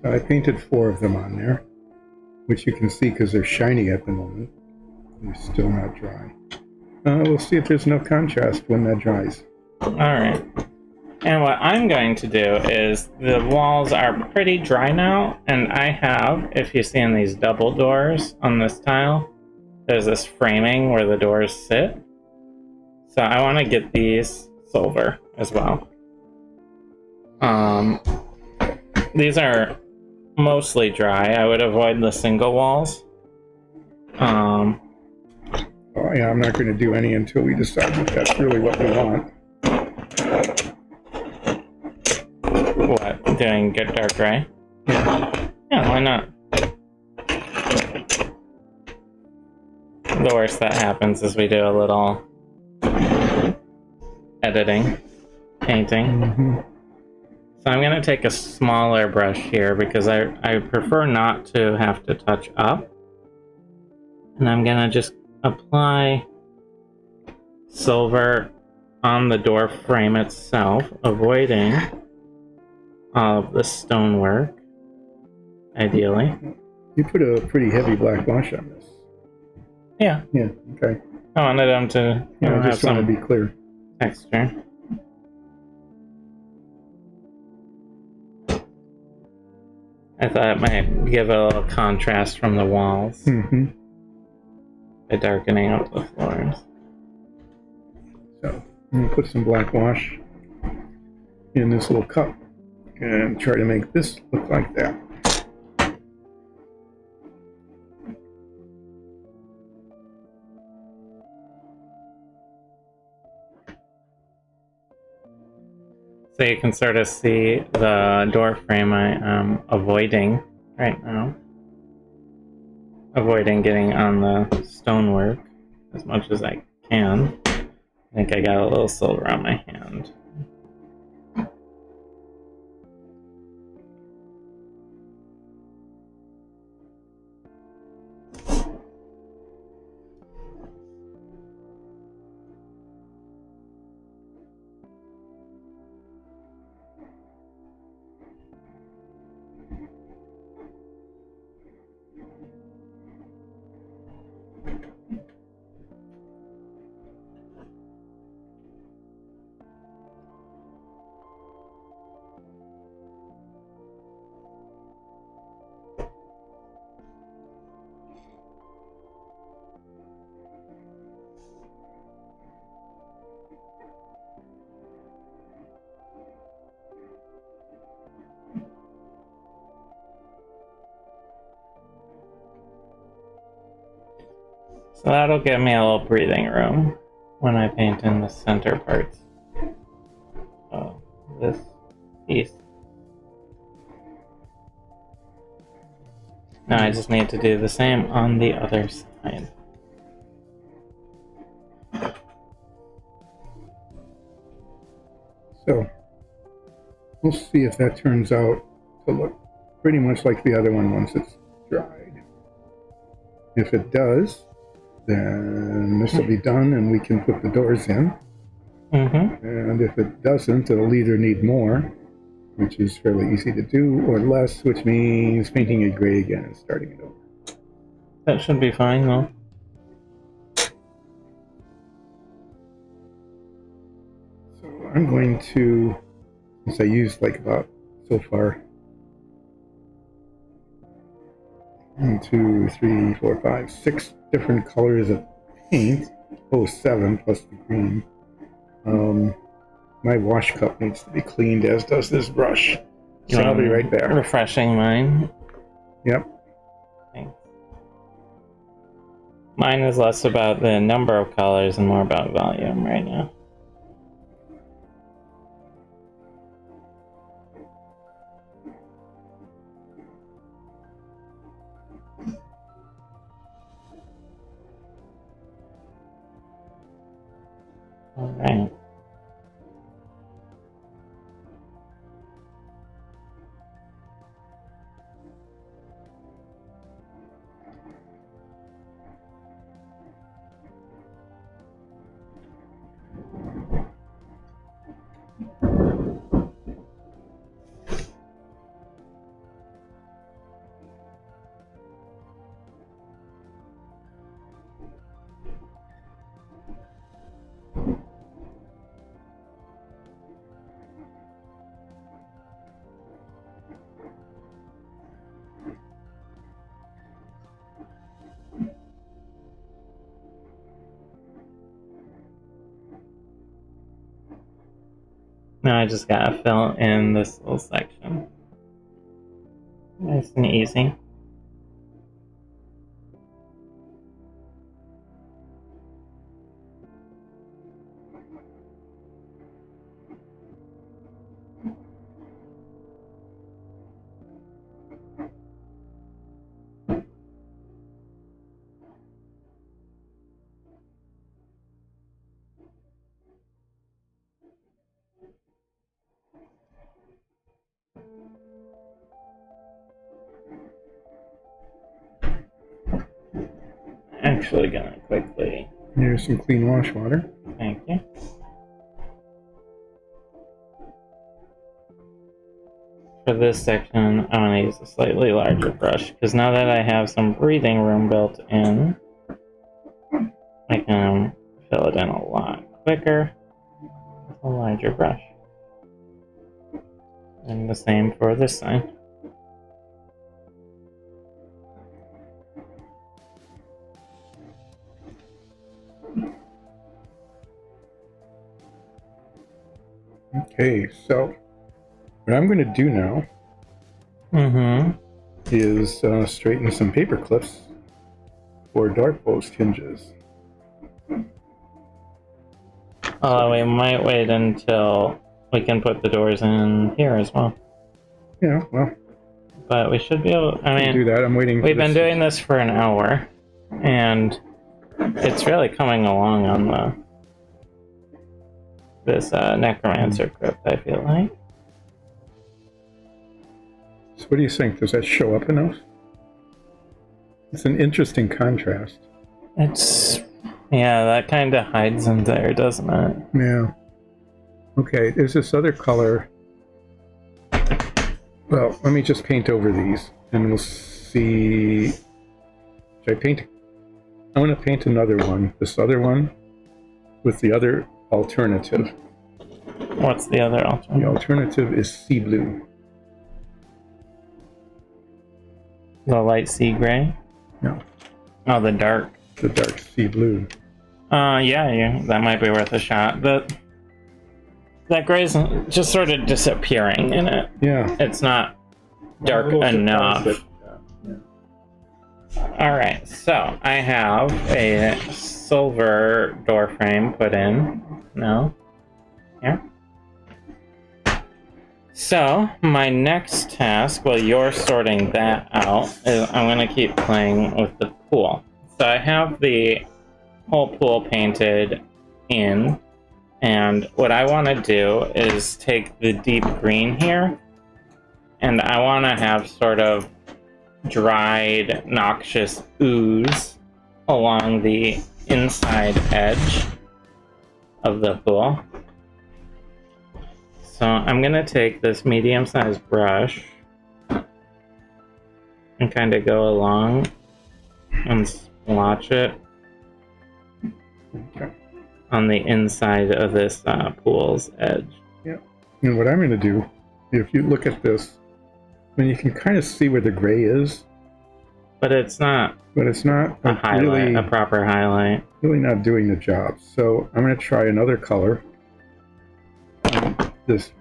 So I painted 4 of them on there, which you can see because they're shiny at the moment. They're still not dry. We'll see if there's enough contrast when that dries. Alright. And what I'm going to do is, the walls are pretty dry now, and I have, if you see in these double doors on this tile, there's this framing where the doors sit. So I want to get these silver as well. These are mostly dry. I would avoid the single walls. Oh yeah, I'm not going to do any until we decide that that's really what we want. What? Doing good dark gray? Yeah. Yeah, why not? The worst that happens is we do a little editing, painting. Mm-hmm. So I'm going to take a smaller brush here because I prefer not to have to touch up. And I'm going to just apply silver on the door frame itself, avoiding all of the stonework, ideally. You put a pretty heavy black wash on this. Yeah. Yeah, okay. I wanted them to I have just want to some be clear. texture. I thought it might give a little contrast from the walls Mm-hmm. by darkening up the floors. So I'm going to put some black wash in this little cup and try to make this look like that. So you can sort of see the door frame I am avoiding right now. Avoiding getting on the stonework as much as I can. I think I got a little silver on my hand. So that'll give me a little breathing room when I paint in the center parts of this piece. Now I just need to do the same on the other side. So we'll see if that turns out to look pretty much like the other one once it's dried. If it does, then this will be done and we can put the doors in. Mm-hmm. And if it doesn't, it'll either need more, which is fairly easy to do, or less, which means painting it gray again and starting it over. That should be fine though. So I'm going to, since I used like about so far 1, 2, 3, 4, 5, 6 different colors of paint. Oh, 7 plus the green. My wash cup needs to be cleaned, as does this brush. So I'll be right back. Refreshing mine. Yep. Thanks. Mine is less about the number of colors and more about volume right now. All right. Now I just gotta fill in this little section. Nice and easy. Actually gonna quickly. Here's some clean wash water. Thank you. For this section, I want to use a slightly larger brush because now that I have some breathing room built in, I can fill it in a lot quicker with a larger brush. And the same for this side. Okay, so what I'm going to do now is straighten some paper clips for doorpost hinges. We might wait until we can put the doors in here as well. Yeah, well, But we should be able. I mean, do that. I'm waiting. We've been doing this for an hour, and it's really coming along on this Necromancer Crypt, I feel like. So what do you think? Does that show up enough? It's an interesting contrast. Yeah, that kind of hides in there, doesn't it? Yeah. Okay, there's this other color. Well, let me just paint over these, and we'll see. Should I paint? I want to paint another one. This other one with the other alternative. What's the other alternative? The alternative is sea blue. The light sea gray? No. Oh, the dark. The dark sea blue. Yeah, that might be worth a shot, but that gray's just sort of disappearing in it. Yeah. It's not dark enough. Alright, so I have a silver door frame put in. No? Here. So, my next task, while you're sorting that out, is I'm going to keep playing with the pool. So I have the whole pool painted in, and what I want to do is take the deep green here, and I want to have sort of dried, noxious ooze along the inside edge of the pool. So I'm going to take this medium-sized brush and kind of go along and splotch it on the inside of this pool's edge. Yeah. And what I'm going to do, if you look at this, I mean, you can kind of see where the gray is. But it's not. But it's not a highlight, really, a proper highlight. Really not doing the job. So I'm going to try another color. This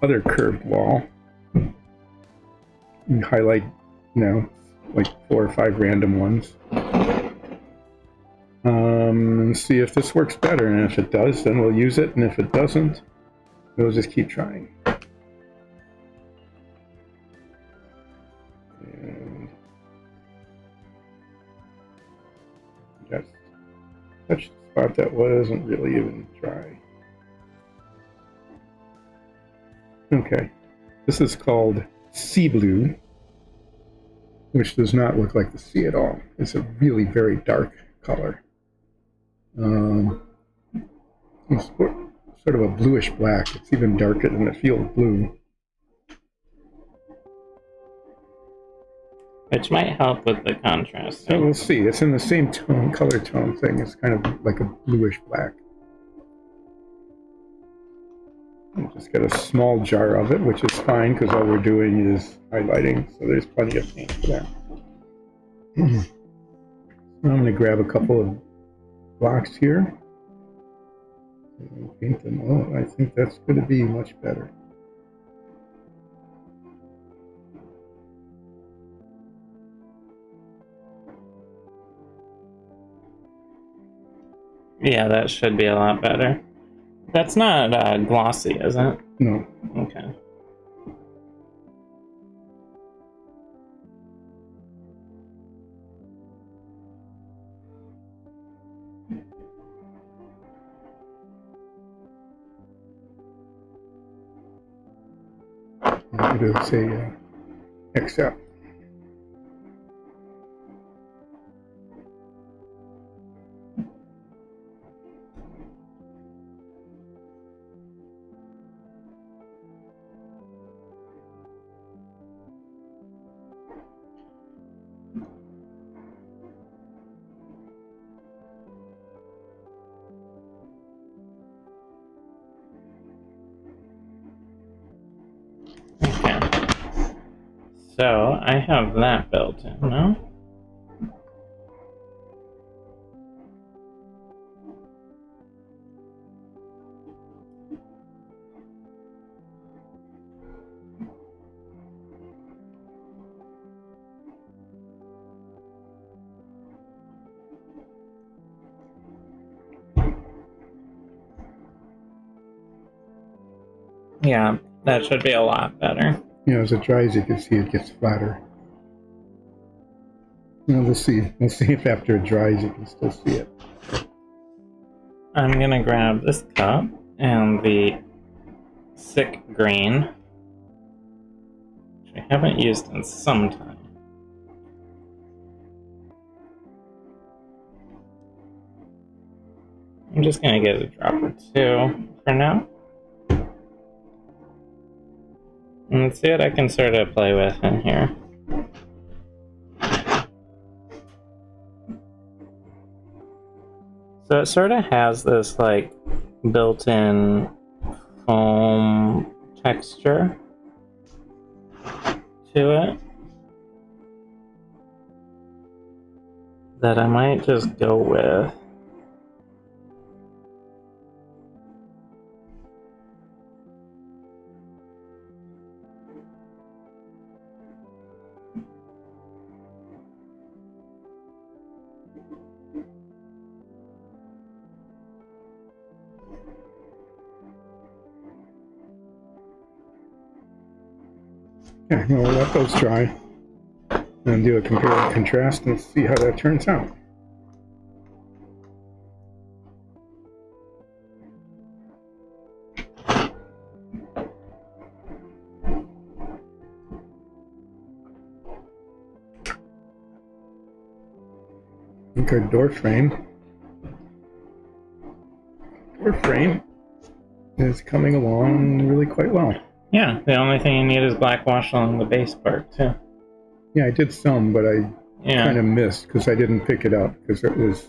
other curved wall. And highlight, like 4 or 5 random ones. And see if this works better. And if it does, then we'll use it. And if it doesn't, we'll just keep trying. And just touch the spot that wasn't really even dry. Okay, this is called sea blue, which does not look like the sea at all. It's a really very dark color. It's sort of a bluish black. It's even darker than the field blue. Which might help with the contrast. So we'll see. It's in the same tone, color tone thing. It's kind of like a bluish black. I'll just get a small jar of it, which is fine because all we're doing is highlighting, so there's plenty of paint for that. I'm going to grab a couple of blocks here Paint them. Oh, I think that's going to be much better. Yeah, that should be a lot better. That's not glossy, is it? No. Okay. It is a accept. Okay. So I have that built in, no? Yeah, that should be a lot better. You know, as it dries, you can see it gets flatter. Well, we'll see. We'll see if after it dries, you can still see it. I'm gonna grab this cup and the sick green, which I haven't used in some time. I'm just gonna get a drop or two for now. And let's see what I can sort of play with in here. So it sort of has this like built-in foam texture to it that I might just go with. Yeah, we'll let those dry and do a compare and contrast and see how that turns out. I think our door frame is coming along really quite well. Yeah, the only thing you need is black wash along the base part too. Yeah, I did some, but I kind of missed because I didn't pick it up because it was,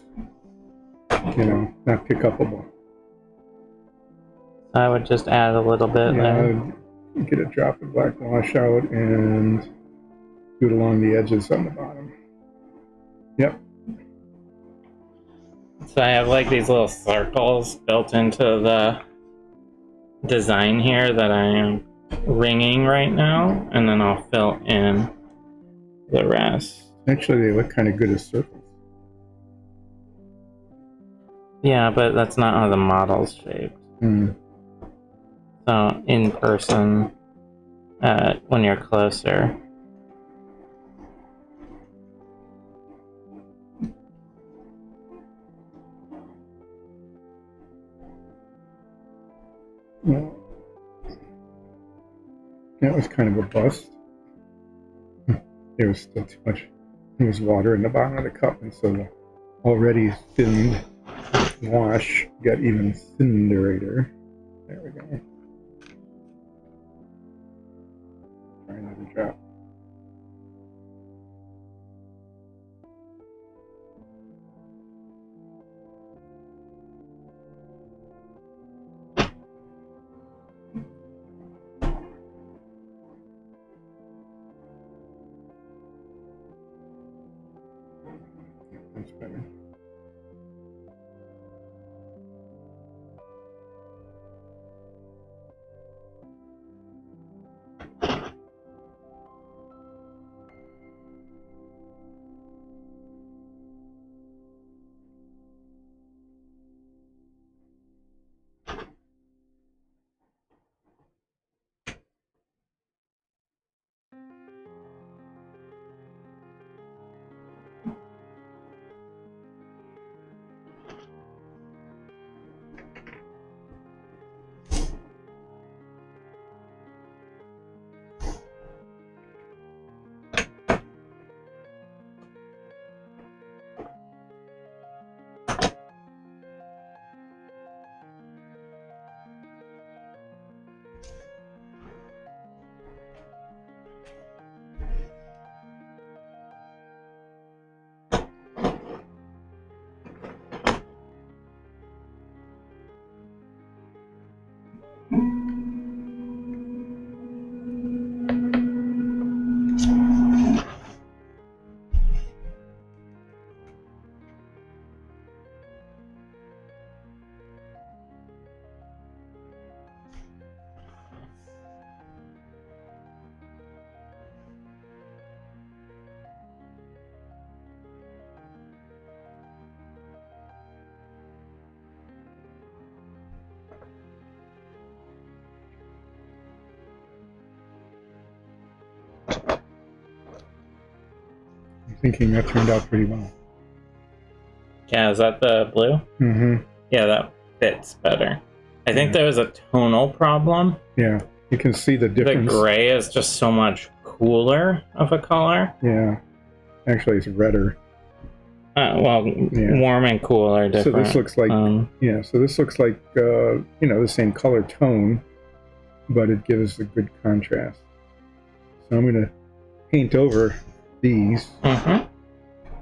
you know, not pick upable. I would just add a little bit there. Get a drop of black wash out and do it along the edges on the bottom. Yep. So I have like these little circles built into the design here that I am ringing right now, and then I'll fill in the rest. Actually, they look kind of good as circles. Yeah, but that's not how the model's shaped. So in person, when you're closer. Well, that was kind of a bust. There was still too much. There was water in the bottom of the cup, and so the already thinned wash got even thinnerator. There we go. Try another drop. That's better. thinking that turned out pretty well. Yeah, is that the blue? Mm-hmm. Yeah, that fits better. I think there was a tonal problem. Yeah, you can see the difference. The gray is just so much cooler of a color. Yeah, actually it's redder. Warm and cool are different. So this looks like, so this looks like, the same color tone, but it gives a good contrast. So I'm going to paint over these, and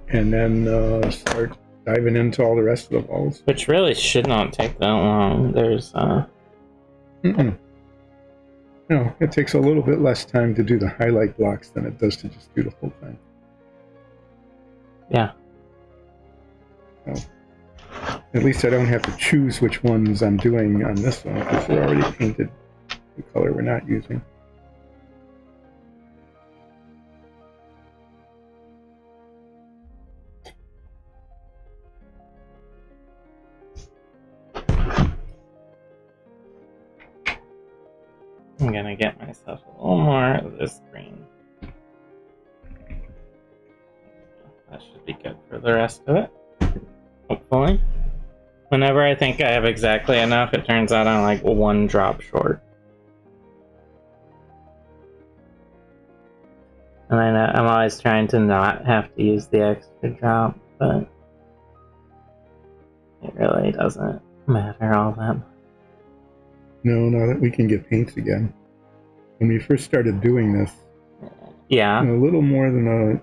then start diving into all the rest of the walls. Which really should not take that long. There's, No, it takes a little bit less time to do the highlight blocks than it does to just do the whole thing. Yeah. So, at least I don't have to choose which ones I'm doing on this one, because they're already painted the color we're not using. I'm gonna get myself a little more of this green. That should be good for the rest of it. Hopefully. Whenever I think I have exactly enough, it turns out I'm like one drop short. And I know I'm always trying to not have to use the extra drop, but it really doesn't matter all that much. No, now that we can get paints again. When we first started doing this, yeah, a little more than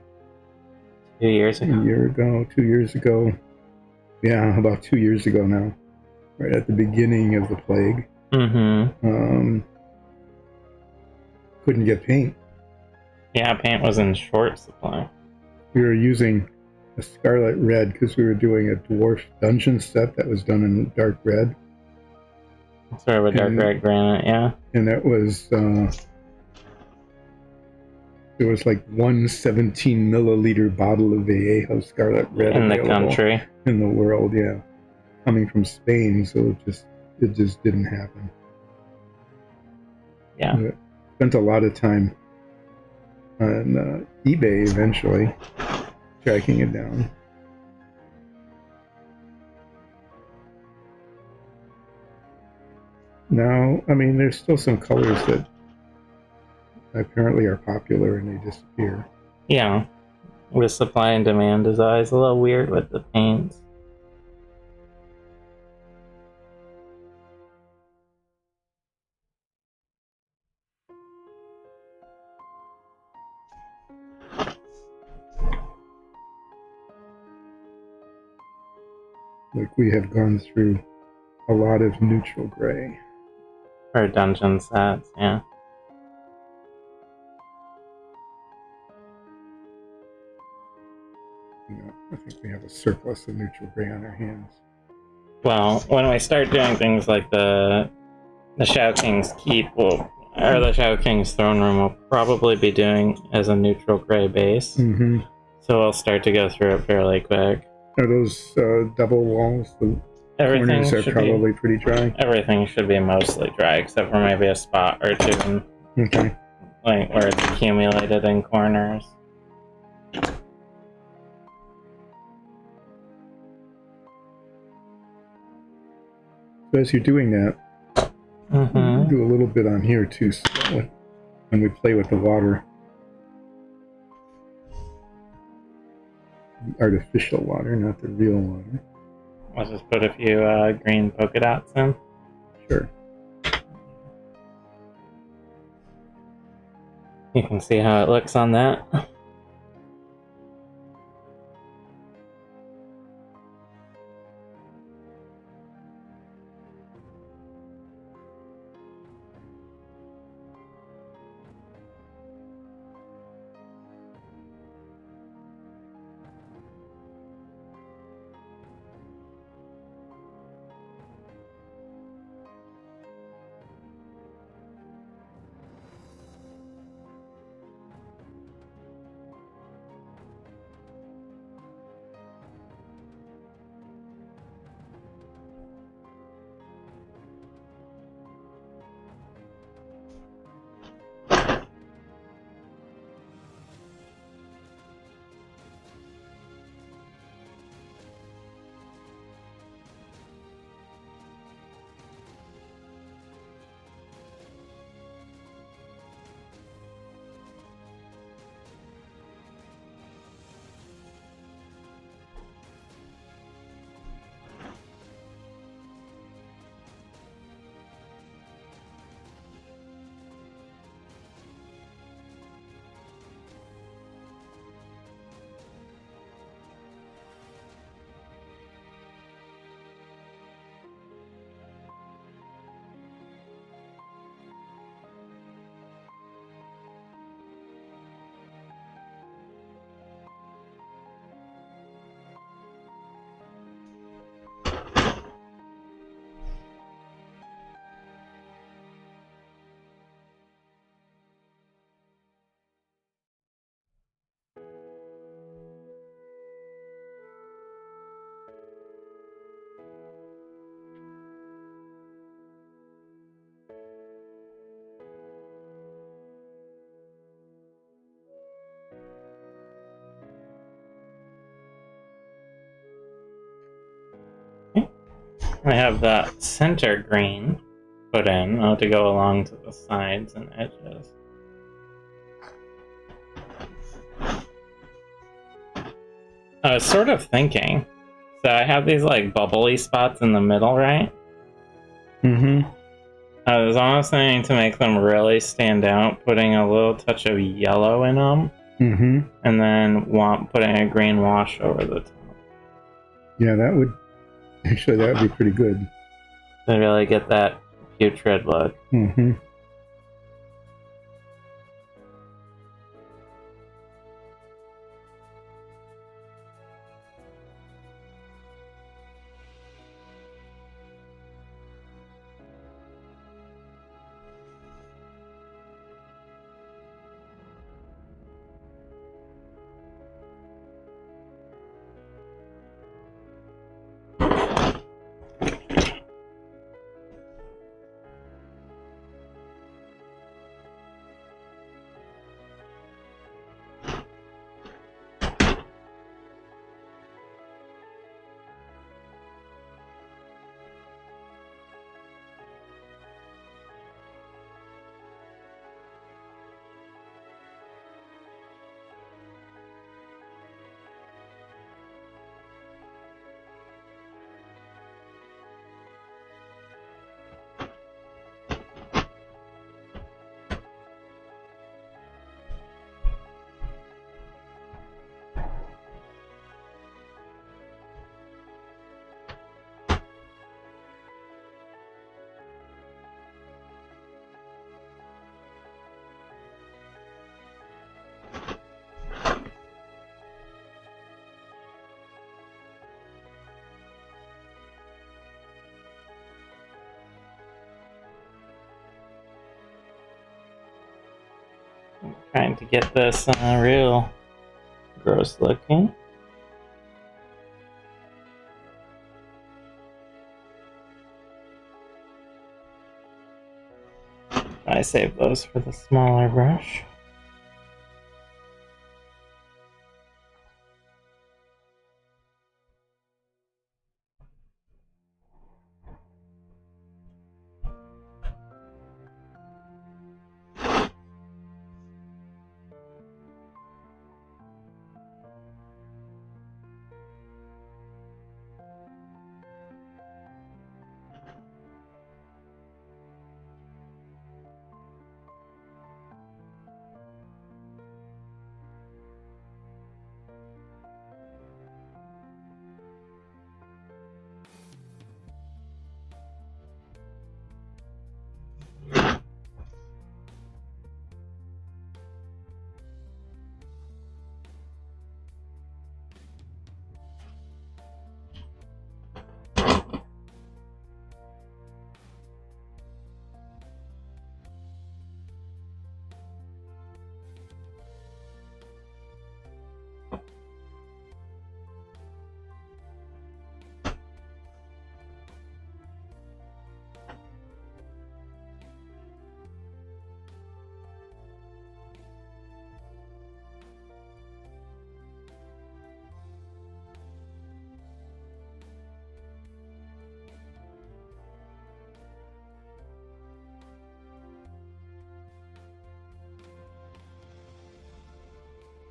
2 years ago. 2 years ago. Yeah, about 2 years ago now. Right at the beginning of the plague. Couldn't get paint. Yeah, paint was in short supply. We were using a scarlet red because we were doing a dwarf dungeon set that was done in dark red. Sort of a dark red granite, yeah. And that was, there was like 117 milliliter bottle of Vallejo Scarlet Red in the country, in the world, yeah, coming from Spain. So it just didn't happen. Yeah, spent a lot of time on eBay eventually, tracking it down. Now, I mean, there's still some colors that apparently are popular and they disappear. Yeah, with supply and demand is always a little weird with the paints. Like we have gone through a lot of neutral gray. For dungeon sets, yeah. I think we have a surplus of neutral gray on our hands. Well, when we start doing things like the Shadow King's Keep, or the Shadow King's Throne Room, we'll probably be doing as a neutral gray base. So we'll start to go through it fairly quick. Are those double walls? The corners are probably pretty dry. Everything should be mostly dry, except for maybe a spot or two. Okay. Like where it's accumulated in corners. So as you're doing that, do a little bit on here too, so when we play with the water. The artificial water, not the real water. I'll just put a few green polka dots in. Sure. You can see how it looks on that. I have the center green put in to go along to the sides and edges. I was sort of thinking, so I have these like bubbly spots in the middle, right? Mm-hmm. I was almost thinking to make them really stand out, putting a little touch of yellow in them, Mm-hmm. and then putting a green wash over the top. Yeah, that would be pretty good. To really get that putrid look. Mm-hmm. Trying to get this real gross looking. I save those for the smaller brush.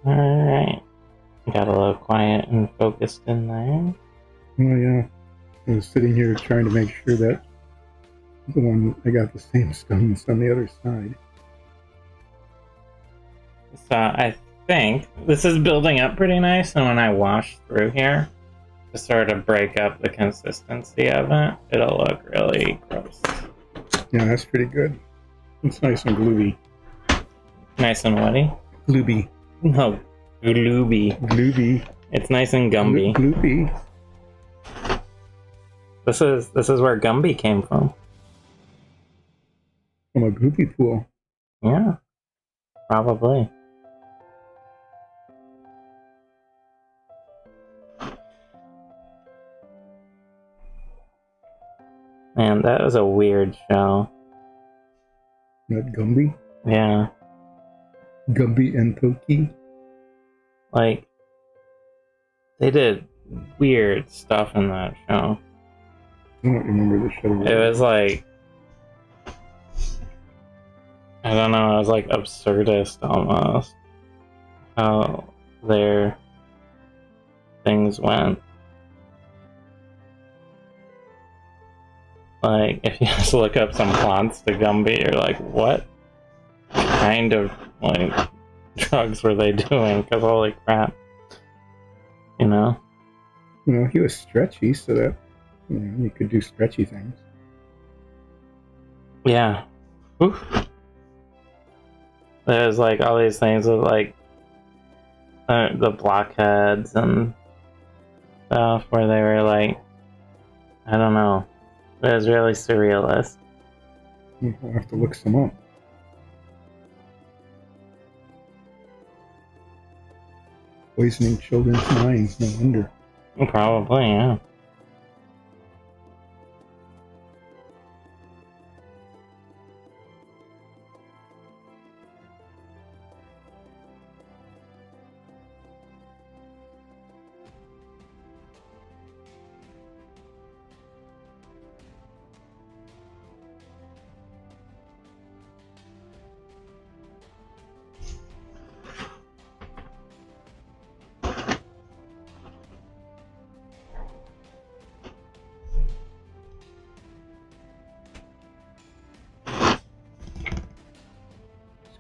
Alright. Got a little quiet and focused in there. Oh yeah. I was sitting here trying to make sure that the one I got the same stones on the other side. So I think this is building up pretty nice, and when I wash through here to sort of break up the consistency of it, it'll look really gross. Yeah, that's pretty good. It's nice and glooby. Nice and wetty? Glooby. No, glooby. Glooby. It's nice and Gumby. Glooby. This is where Gumby came from. From a goopy pool. Yeah, probably. Man, that was a weird show. That Gumby? Yeah. Gumby and Pokey? Like, they did weird stuff in that show. don't remember the show. It was like, I don't know, it was like absurdist almost. How their things went. Like, if you just look up some plots to Gumby, you're like, what kind of, like, drugs were they doing? Because holy crap. You know? Well, he was stretchy, so that, you know, you could do stretchy things. Yeah. Oof. There's, like, all these things with, like, the blockheads and stuff where they were, like, I don't know. It was really surrealist. I'll have to look some up. Poisoning children's minds, no wonder. Probably, yeah.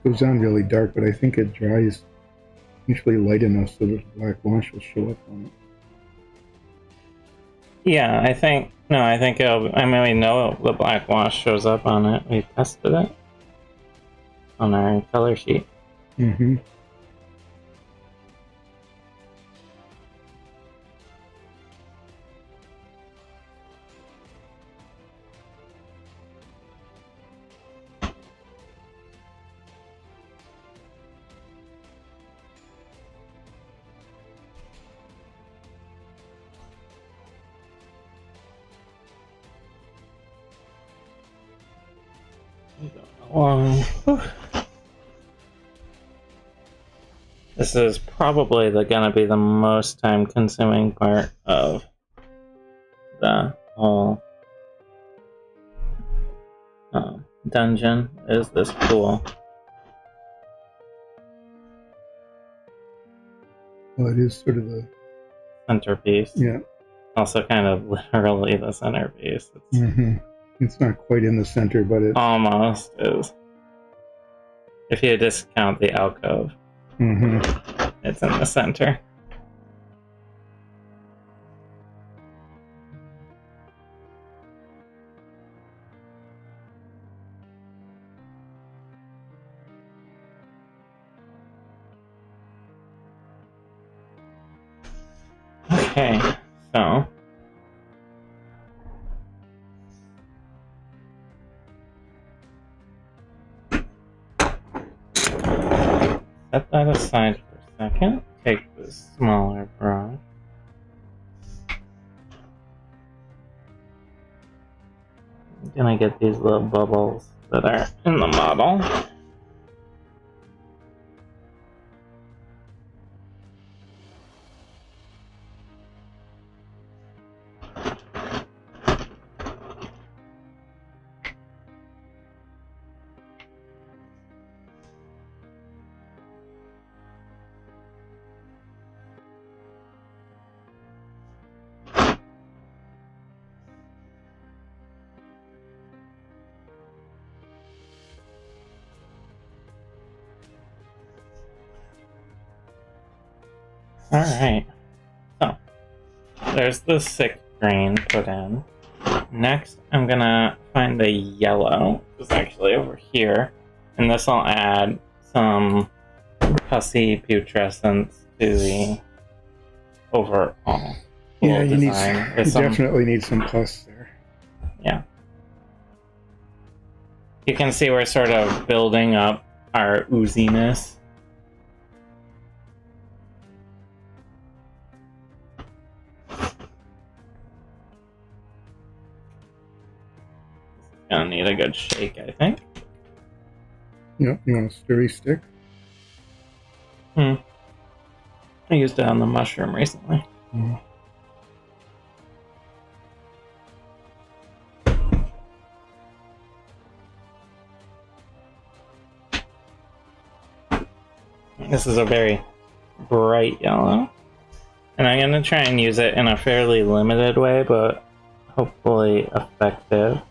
Goes on really dark, but I think it dries usually light enough so that the black wash will show up on it. Yeah, I think it'll, I mean, we know the black wash shows up on it. We tested it on our color sheet. Mm-hmm. This is probably gonna be the most time-consuming part of the whole dungeon. Is this pool? Well, it is sort of the Centerpiece. Yeah. Also, kind of literally the centerpiece. It's not quite in the center, but it almost is. If you discount the alcove, it's in the center. Okay, so set that aside for a second. Take this smaller brush. I'm gonna get these little bubbles that are in the model. Alright, so there's the 6th green put in. Next, I'm gonna find the yellow, which is actually over here, and this will add some pussy putrescence to the overall design. You definitely need some pus there. Yeah. You can see we're sort of building up our ooziness. Gonna need a good shake, I think. Yep, you want a stirry stick? I used it on the mushroom recently. This is a very bright yellow. And I'm going to try and use it in a fairly limited way, but hopefully effective.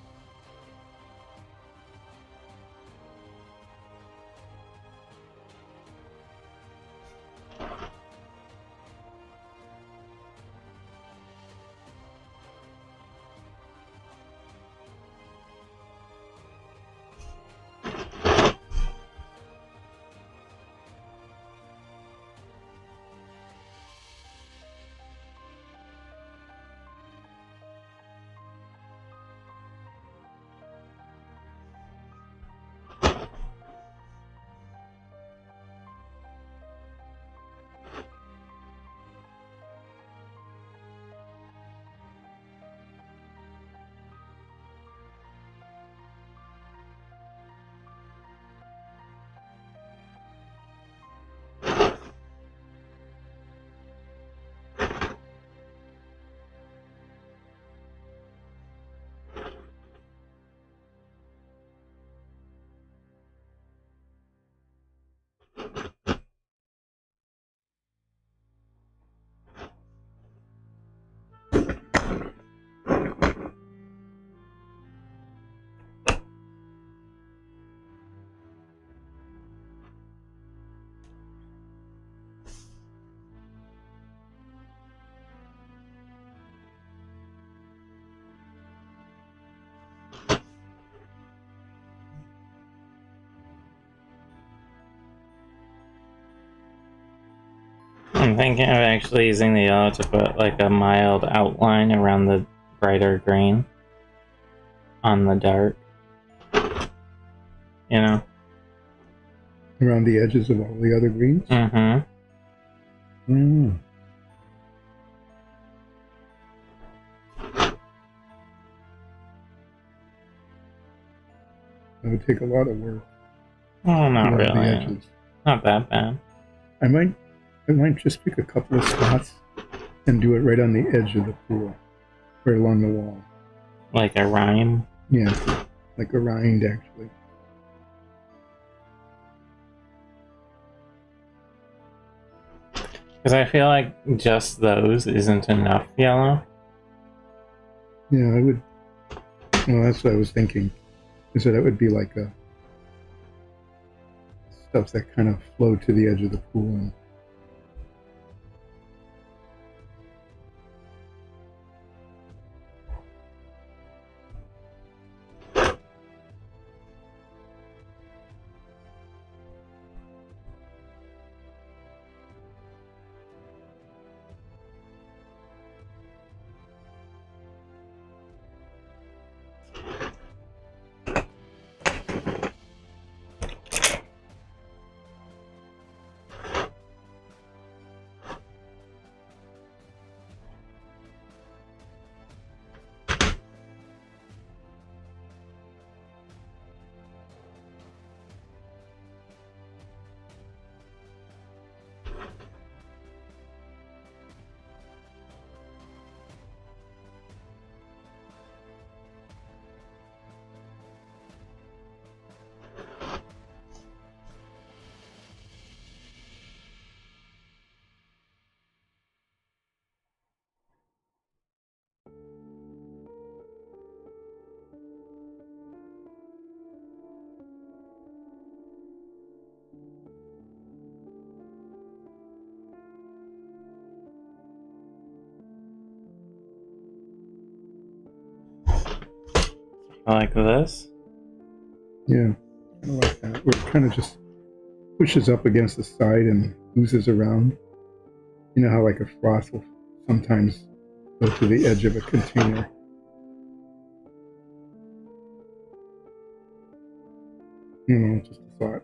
I'm thinking of actually using the yellow to put like a mild outline around the brighter green on the dark. You know? Around the edges of all the other greens? Mm-hmm. Mm. That would take a lot of work. Oh, not around the really. edges. Not that bad. I might just pick a couple of spots and do it right on the edge of the pool, right along the wall. Like a rhyme? Yeah, like a rind actually. Because I feel like just those isn't enough yellow. Yeah, I would. Well, that's what I was thinking. Is that it would be like a stuff that kind of flow to the edge of the pool. And Like this. yeah, kind of like that. Where it kind of just pushes up against the side and oozes around. You know how like a froth will sometimes go to the edge of a container. You know, just a thought.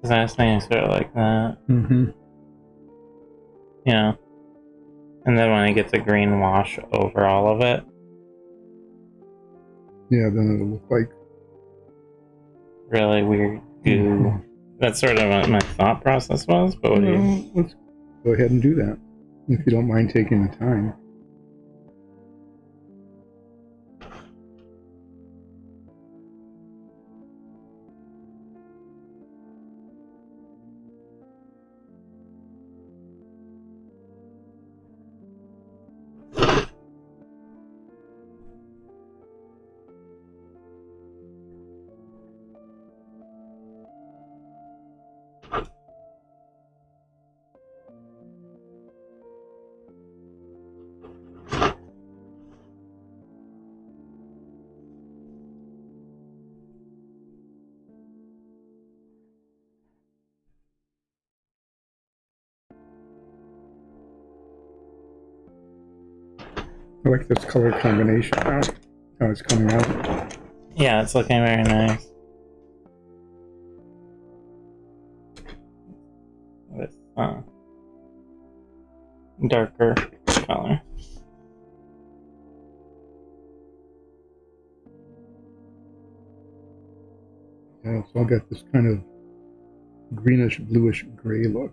Because I was thinking sort of like that. Mm-hmm. You know? And then when it gets a green wash over all of it. Yeah, then it'll look like Really weird goo. Mm-hmm. That's sort of what my thought process was, but what do you... Let's go ahead and do that, if you don't mind taking the time. I like this color combination now, how it's coming out. Yeah, it's looking very nice. With darker color. Yeah, so I'll get this kind of greenish, bluish gray look.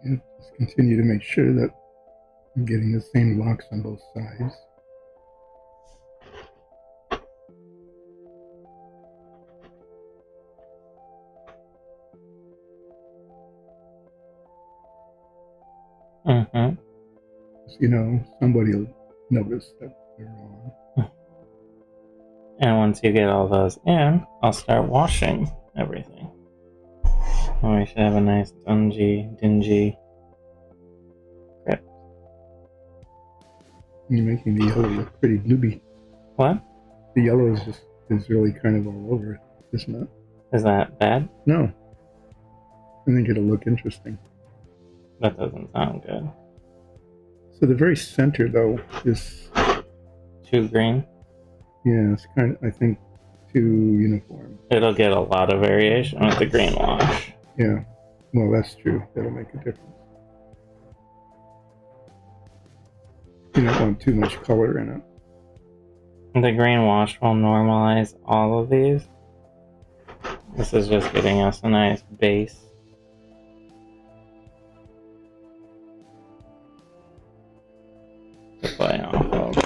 And just continue to make sure that I'm getting the same locks on both sides. Mm-hmm. You know, somebody will notice that they're on. And once you get all those in, I'll start washing everything. And we should have a nice dingy crypt. You're making the yellow look pretty newbie. What? The yellow is really kind of all over it, isn't it? Is that bad? No. I think it'll look interesting. That doesn't sound good. So the very center, though, is... Too green? Yeah, it's kind of, I think, too uniform. It'll get a lot of variation with the green wash. Yeah. Well, that's true. That'll make a difference. You don't want too much color in it. The green wash will normalize all of these. This is just getting us a nice base. To play off of.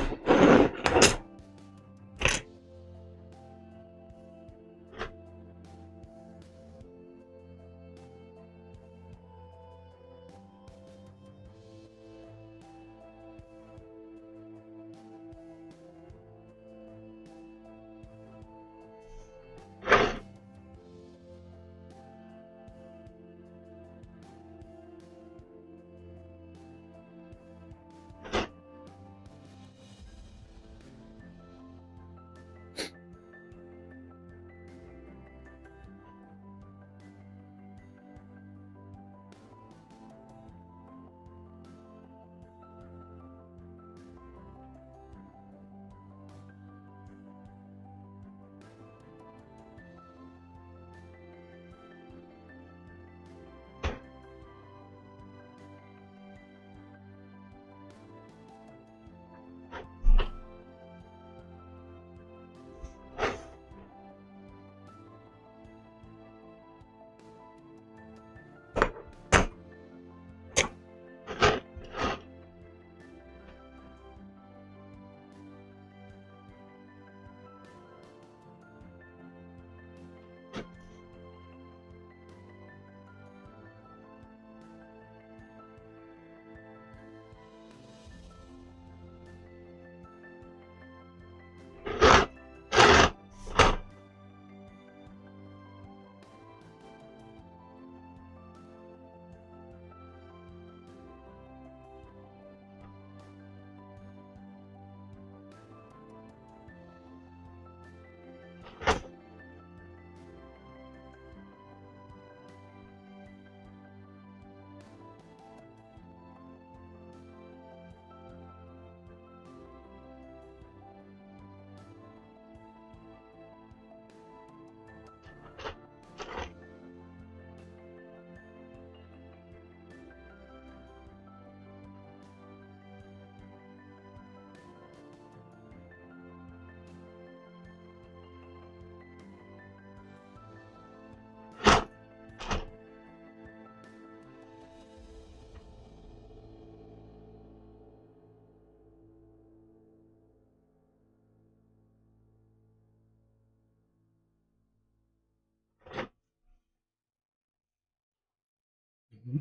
Mm-hmm.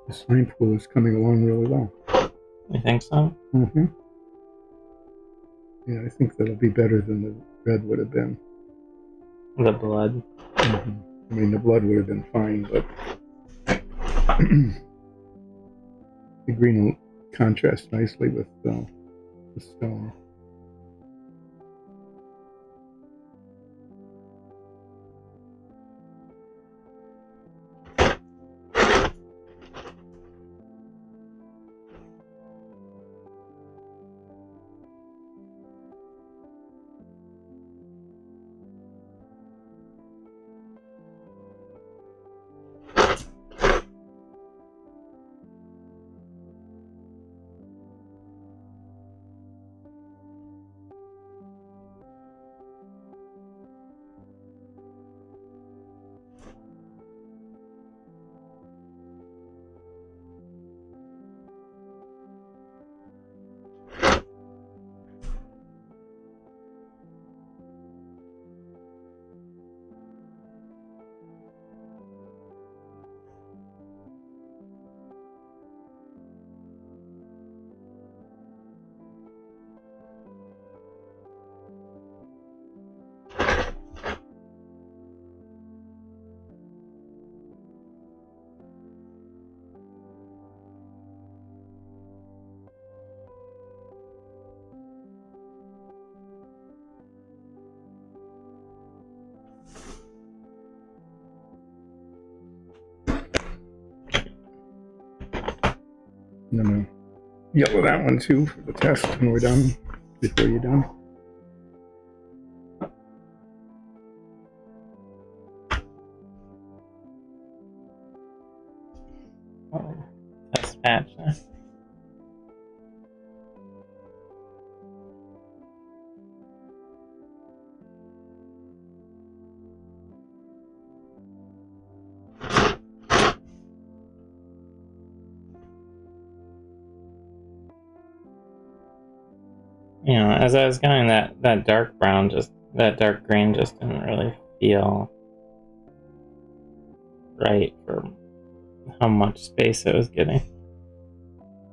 The swimming pool is coming along really well. You think so? Mm-hmm. Yeah, I think that'll be better than the red would have been. The blood. Mm-hmm. I mean, the blood would have been fine, but the green will contrast nicely with the stone. I'm gonna yellow that one too for the test when we're done, before you're done. Oh, test patch. You know, as I was going, that dark brown, that dark green just didn't really feel right for how much space it was getting.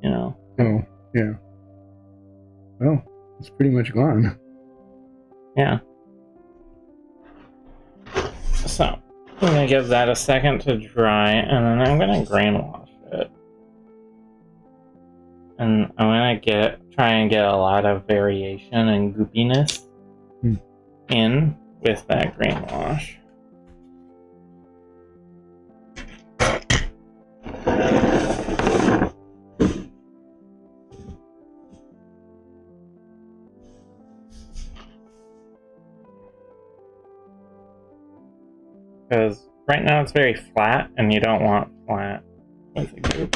You know. Oh, yeah. Well, it's pretty much gone. Yeah. So, I'm gonna give that a second to dry, and then I'm gonna grain wash it. And I'm gonna try and get a lot of variation and goopiness in with that grain wash. Because right now it's very flat, and you don't want flat with a goop.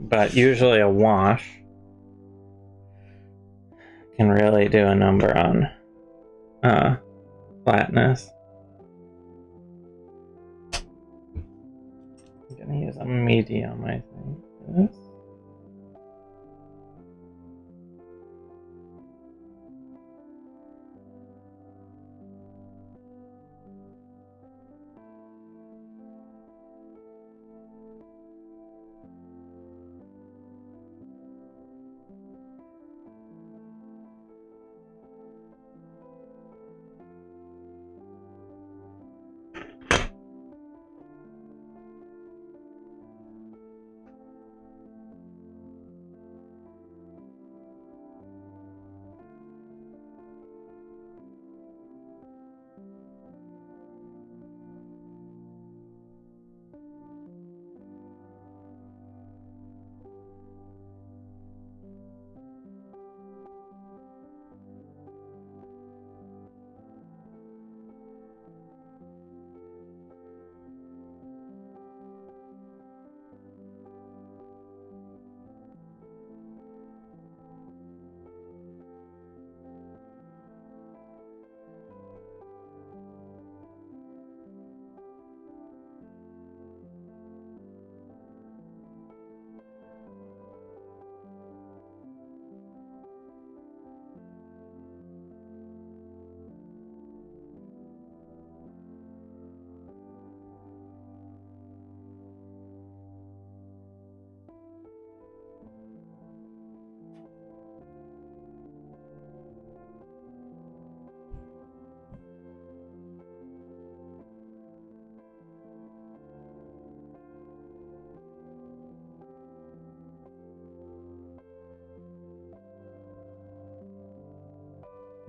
But usually a wash can really do a number on flatness. I'm gonna use a medium, I think, for this.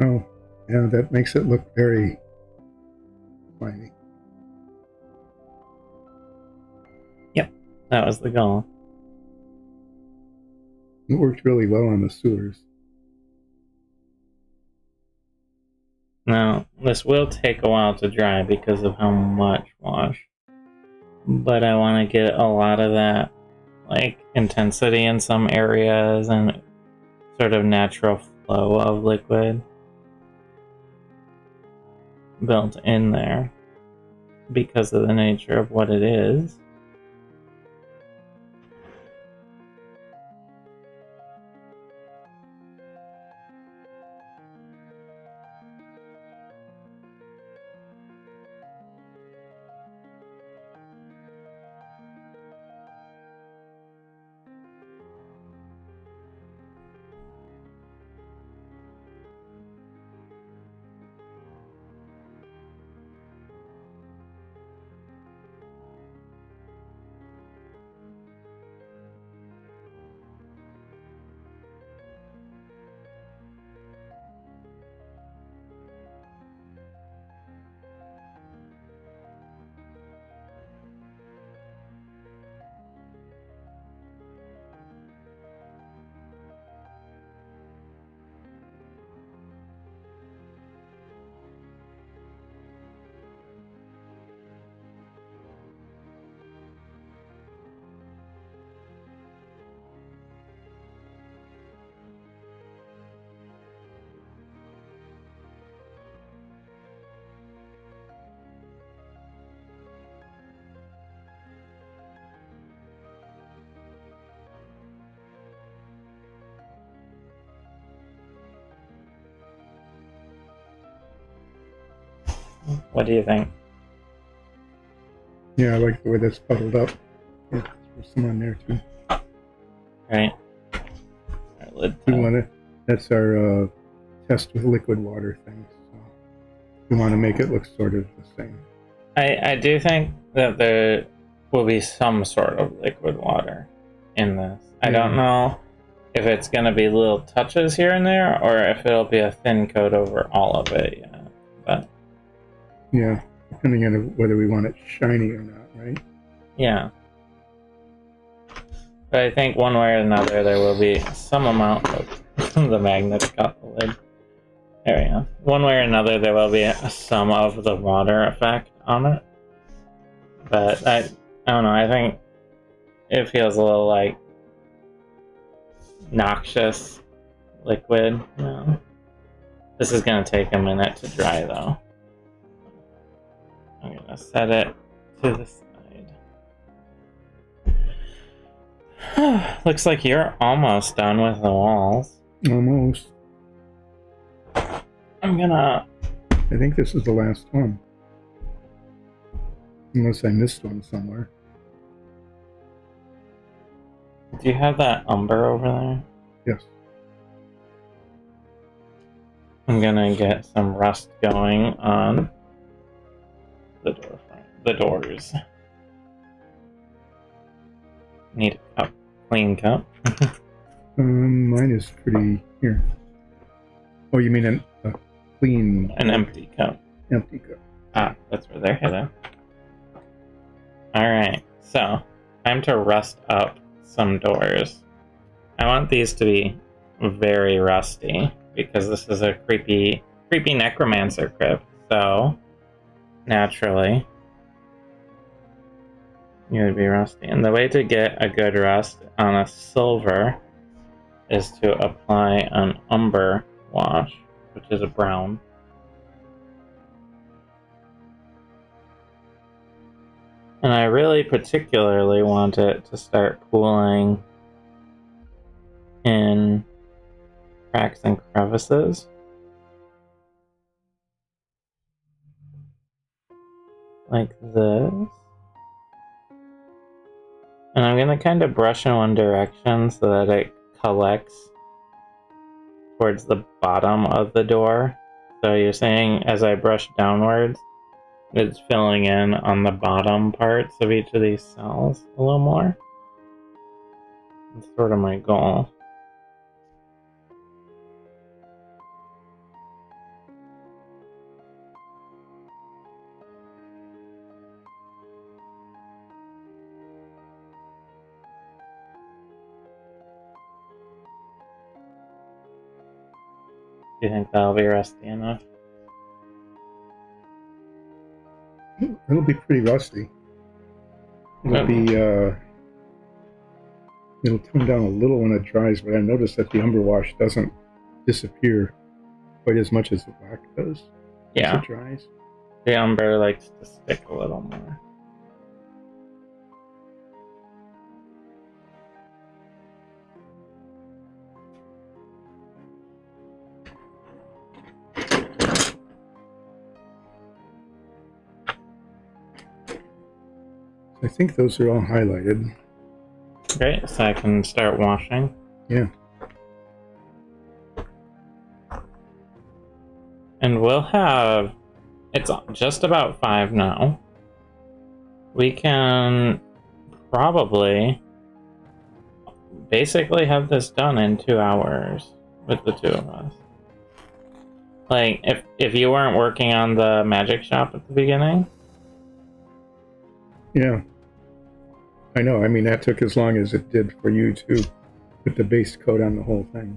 Oh, yeah, that makes it look very slimy. Yep, that was the goal. It worked really well on the sewers. Now, this will take a while to dry because of how much wash. But I want to get a lot of that, like, intensity in some areas and sort of natural flow of liquid built in there because of the nature of what it is. What do you think? Yeah, I like the way that's puddled up. Yeah, there's some on there too. Right. Our lid We tile. want to. That's our test with liquid water thing. So we want to make it look sort of the same. I do think that there will be some sort of liquid water in this. I don't know if it's going to be little touches here and there, or if it'll be a thin coat over all of it. Yeah, but yeah, depending on whether we want it shiny or not, right? Yeah. But I think one way or another there will be some amount of the magnet got the lid. There we go. One way or another there will be some of the water effect on it. But I don't know, I think it feels a little like noxious liquid. This is gonna take a minute to dry though. I'm gonna set it to the side. Looks like you're almost done with the walls. Almost. I think this is the last one. Unless I missed one somewhere. Do you have that umber over there? Yes. I'm gonna get some rust going on the door frame, the doors. Need a cup, clean cup. Mine is pretty here. Oh, you mean a clean, An empty cup. empty cup? Ah, that's where they're hidden. Alright, so time to rust up some doors. I want these to be very rusty because this is a creepy Necromancer Crypt, so naturally you would be rusty. And the way to get a good rust on a silver is to apply an umber wash, which is a brown. And I really particularly want it to start cooling in cracks and crevices. Like this. And I'm going to kind of brush in one direction so that it collects towards the bottom of the door. So you're saying as I brush downwards, it's filling in on the bottom parts of each of these cells a little more. That's sort of my goal. Do you think that'll be rusty enough? It'll be pretty rusty. It'll be, it'll tone down a little when it dries, but I noticed that the umber wash doesn't disappear quite as much as the black does as it dries. The umber likes to stick a little more. I think those are all highlighted. Great, so I can start washing. Yeah. And we'll have... It's just about 5 now. We can probably basically have this done in 2 hours with the two of us. Like, if you weren't working on the magic shop at the beginning... Yeah. I know. I mean, that took as long as it did for you to put the base coat on the whole thing.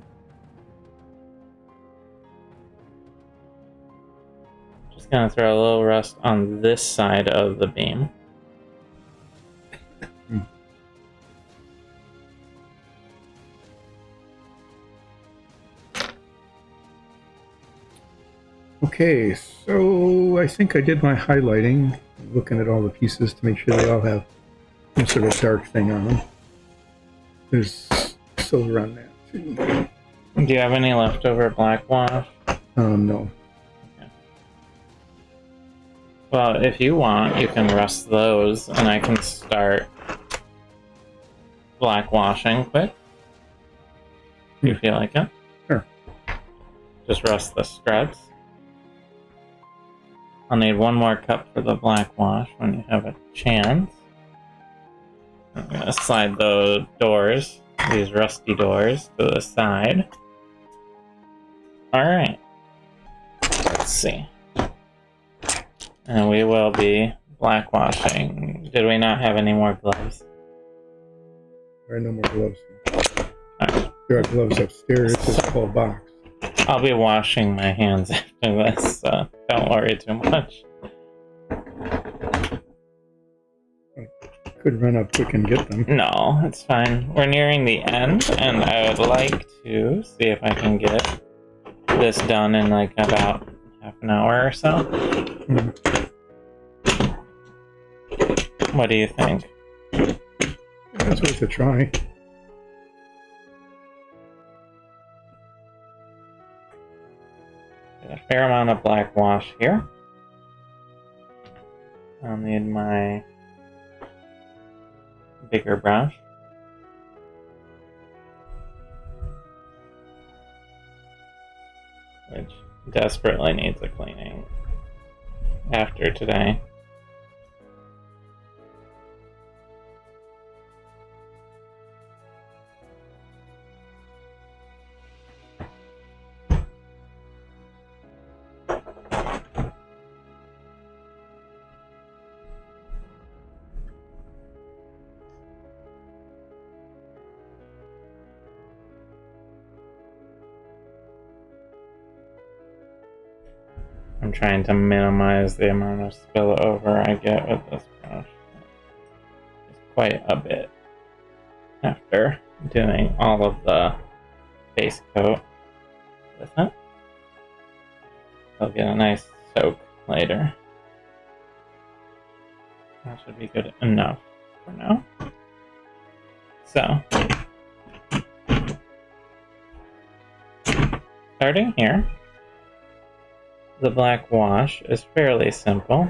Just gonna throw a little rust on this side of the beam. Okay, so I think I did my highlighting, looking at all the pieces to make sure they all have some sort of dark thing on them. There's silver on that too. Do you have any leftover black wash? No. Okay. Well, if you want, you can rust those, and I can start black washing quick. Do you feel like it? Sure. Just rust the struts. I'll need one more cup for the black wash when you have a chance. I'm gonna slide the doors, these rusty doors, to the side. Alright. Let's see. And we will be black washing. Did we not have any more gloves? There are no more gloves. Alright. There are gloves upstairs. It's a full box. I'll be washing my hands after this, so don't worry too much. Could run up quick and get them. No, it's fine. We're nearing the end, and I would like to see if I can get this done in like about half an hour or so. What do you think? That's worth a try. Got a fair amount of black wash here. I'll need my bigger brush. Which desperately needs a cleaning after today. I'm trying to minimize the amount of spillover I get with this brush. It's quite a bit after doing all of the base coat with it. I'll get a nice soak later. That should be good enough for now. So, starting here. The black wash is fairly simple.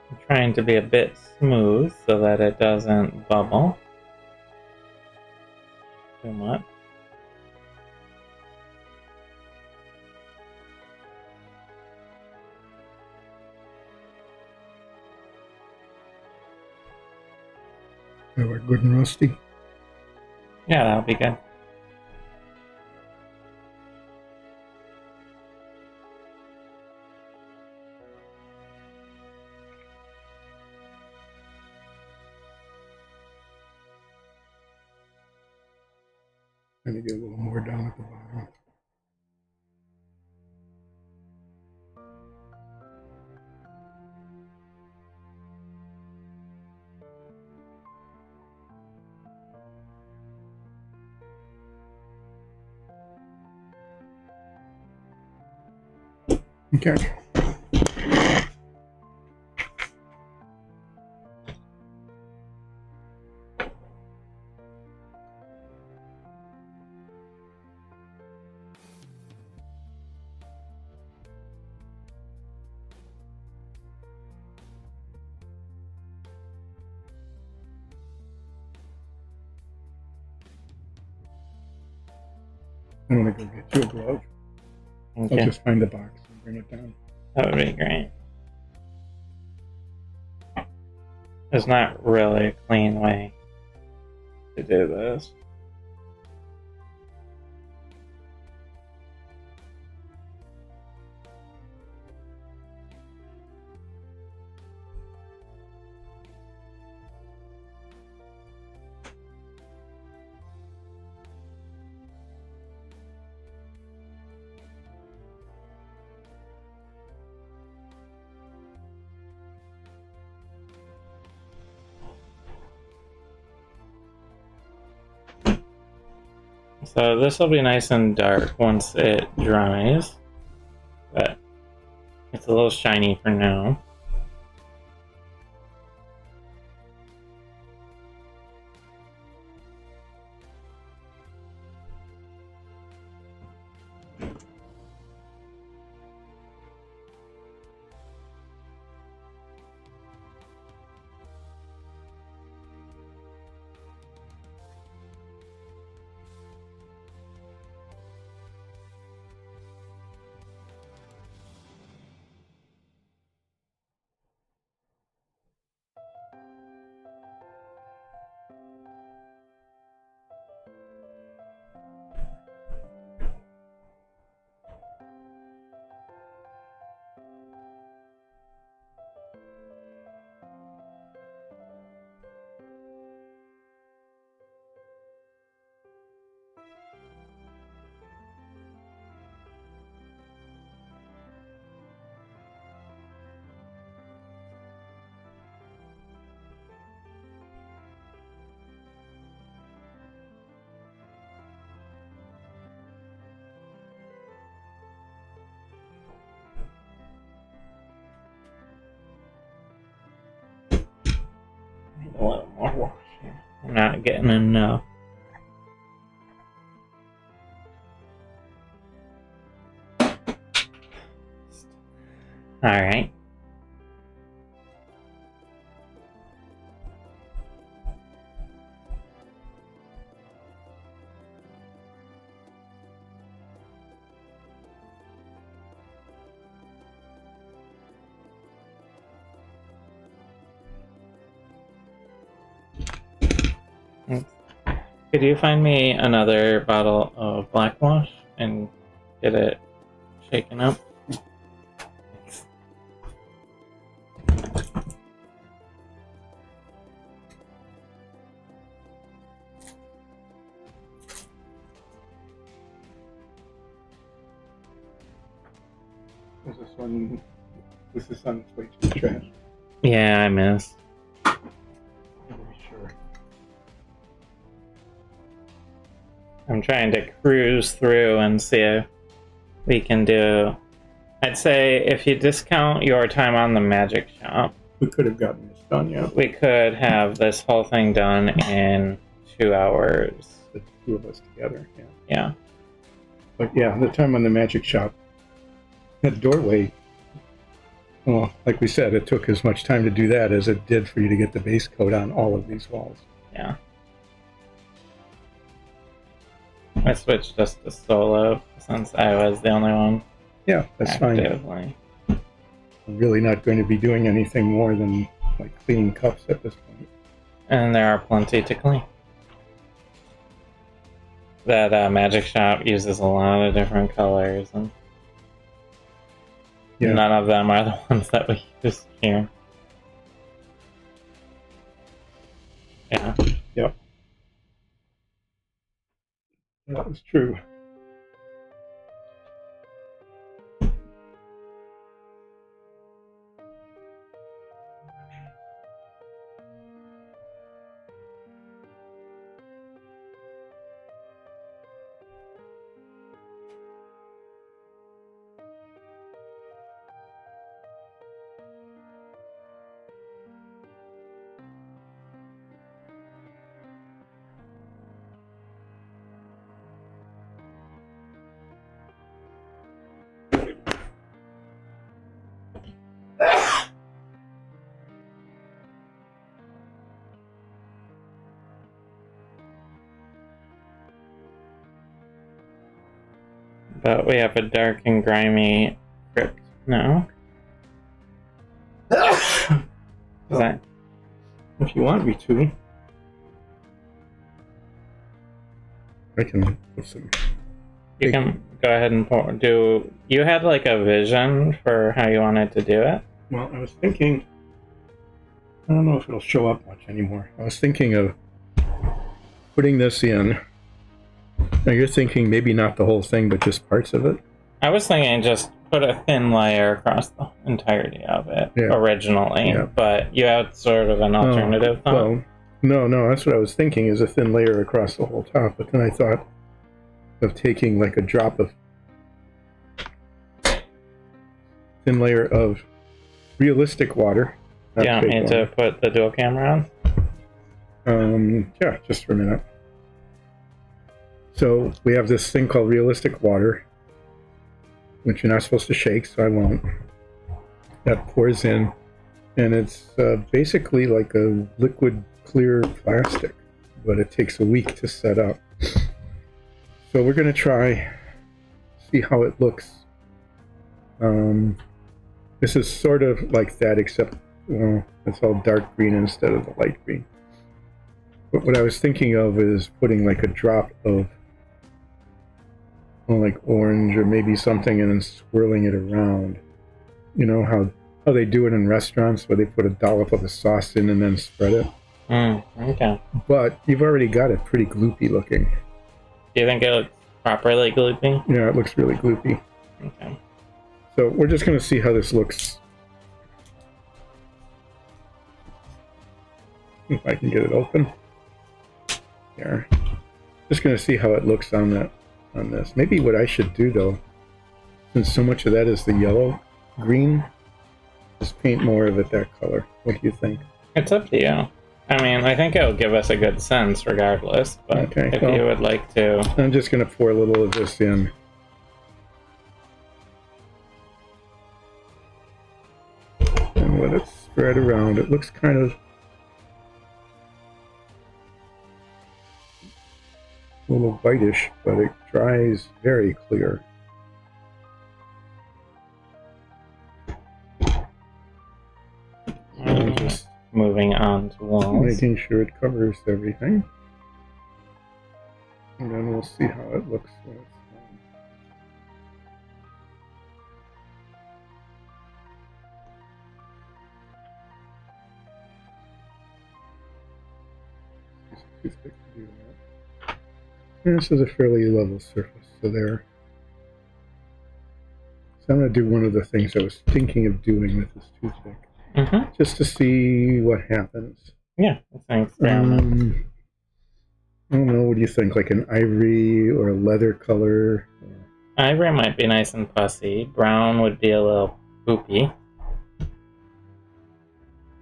I'm trying to be a bit smooth so that it doesn't bubble too much. They were good and rusty. Yeah, that'll be good. And to get a little more down at the bottom. Okay. I'm gonna go get you a glove. Okay. I'll just find the box and bring it down. That would be great. There's not really a clean way to do this. So this will be nice and dark once it dries, but it's a little shiny for now. a little more wash here. I'm not getting enough. Alright. Could you find me another bottle of blackwash and get it shaken up? Thanks. Is this one? This is on its way to the trash. Yeah, I missed. Sure. I'm trying to cruise through and see if we can do... I'd say if you discount your time on the magic shop, We could have gotten this done, yeah. we could have this whole thing done in 2 hours. The two of us together, yeah. Yeah. But yeah, the time on the magic shop, that doorway, well, like we said, it took as much time to do that as it did for you to get the base coat on all of these walls. Yeah. I switched just to solo since I was the only one. Yeah, that's fine. Actively. I'm really not going to be doing anything more than like cleaning cups at this point. And there are plenty to clean. That magic shop uses a lot of different colors, and Yeah. none of them are the ones that we use here. Yeah. Yep. That was true. But we have a dark and grimy crypt now. Is that... If you want me to, I can put some. You can go ahead and do... You had like a vision for how you wanted to do it? Well, I was thinking, I don't know if it'll show up much anymore. I was thinking of putting this in. Now you're thinking maybe not the whole thing, but just parts of it? I was thinking just put a thin layer across the entirety of it originally, but you had sort of an alternative thought. Well, no, that's what I was thinking, is a thin layer across the whole top, but then I thought of taking like a drop of thin layer of realistic water. Do you want me to put the dual camera on? Yeah, just for a minute. So we have this thing called realistic water, which you're not supposed to shake, so I won't. That pours in, and it's basically like a liquid clear plastic, but it takes a week to set up. So we're going to try, see how it looks. This is sort of like that, except it's all dark green instead of the light green. But what I was thinking of is putting like a drop of like orange or maybe something, and then swirling it around. You know how they do it in restaurants, where they put a dollop of the sauce in and then spread it? Okay. But you've already got it pretty gloopy looking. Do you think it looks properly gloopy? Yeah, it looks really gloopy. Okay. So we're just going to see how this looks. If I can get it open. There. Just going to see how it looks on this. Maybe what I should do, though, since so much of that is the yellow, green, just paint more of it that color. What do you think? It's up to you. I mean, I think it'll give us a good sense regardless, but Okay, if well, you would like to... I'm just going to pour a little of this in. And let it spread around. It looks kind of a little whitish, but it dries very clear. Just moving on to walls. Making sure it covers everything. And then we'll see how it looks when it's done. Use a toothpick to do that. And this is a fairly level surface, so there. So I'm going to do one of the things I was thinking of doing with this toothpick. Just to see what happens. Yeah, it's an experiment. I don't know, what do you think? Like an ivory or a leather color? Ivory might be nice and pussy. Brown would be a little poopy.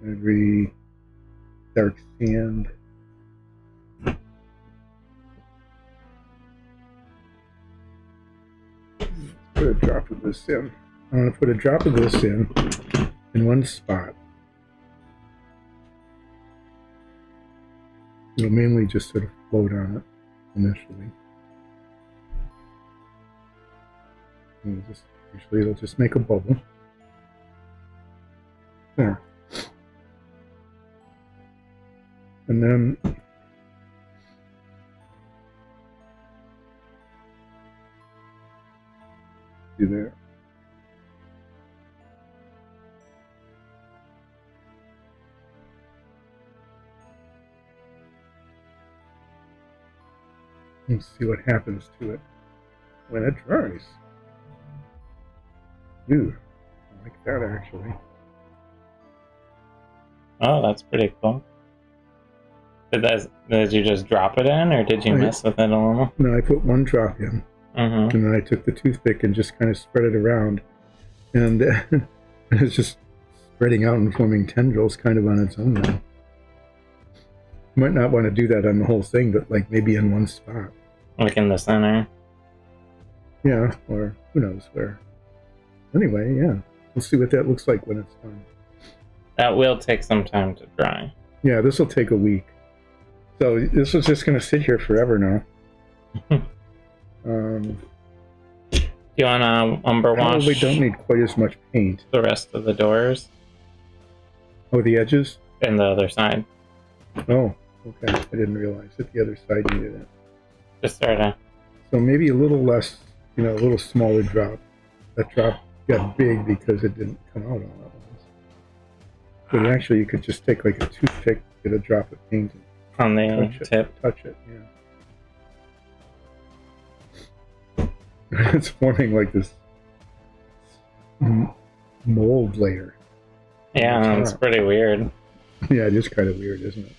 Ivory, dark sand. Put a drop of this in. I'm going to put a drop of this in one spot. It'll mainly just sort of float on it initially. And usually it'll just make a bubble. There. And then do that. Let's see what happens to it when it dries. Ooh, I like that actually. Oh, that's pretty cool. Did you just drop it in, or did you mess with it a little? No, I put one drop in, and then I took the toothpick and just kind of spread it around, and it's just spreading out and forming tendrils kind of on its own now. You might not want to do that on the whole thing, but like maybe in one spot. Like in the center? Yeah, or who knows where. Anyway, yeah. We'll see what that looks like when it's done. That will take some time to dry. Yeah, this will take a week. So this is just going to sit here forever now. Do you want to umber wash? Probably don't need quite as much paint. The rest of the doors? Oh, the edges? And the other side. Oh, okay. I didn't realize that the other side needed it. Just sort of. So maybe a little less, a little smaller drop. That drop got big because it didn't come out all at once. But actually, you could just take like a toothpick, get a drop of paint, on the tip. Touch it, yeah. It's forming like this mold layer. Yeah, it's pretty weird. Yeah, it is kind of weird, isn't it?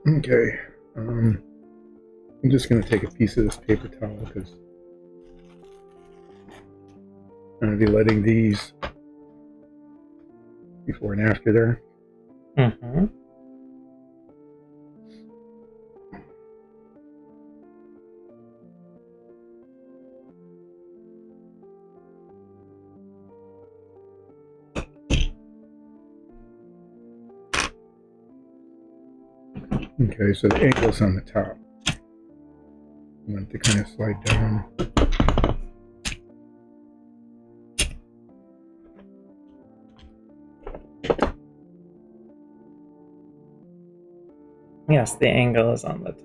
Okay, I'm just going to take a piece of this paper towel because I'm going to be letting these before and after there. Okay, so the angle's on the top. I want it to kind of slide down. Yes, the angle is on the top.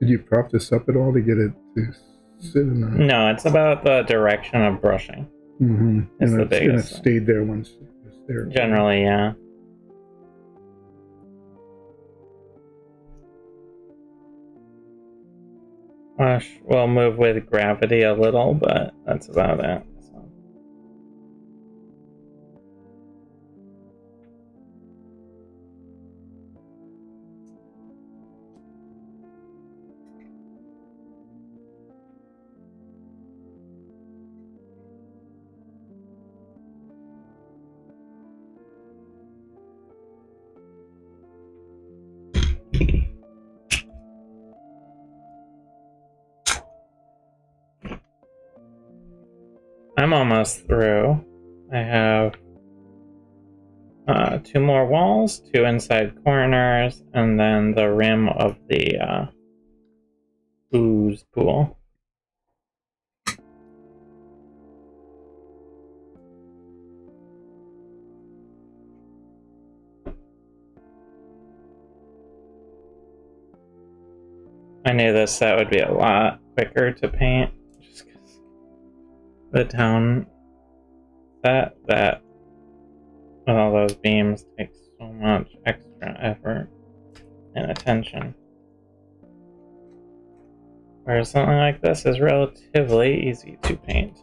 Did you prop this up at all to get it to sit in the... No, it's about the direction of brushing. Mm-hmm. It's the biggest. And it stayed there once. there. Generally, yeah. We'll move with gravity a little, but that's about it. So. I'm almost through. I have 2 more walls, 2 inside corners, and then the rim of the ooze pool. I knew this set would be a lot quicker to paint, just because the town set that with all those beams takes so much extra effort and attention. Whereas something like this is relatively easy to paint.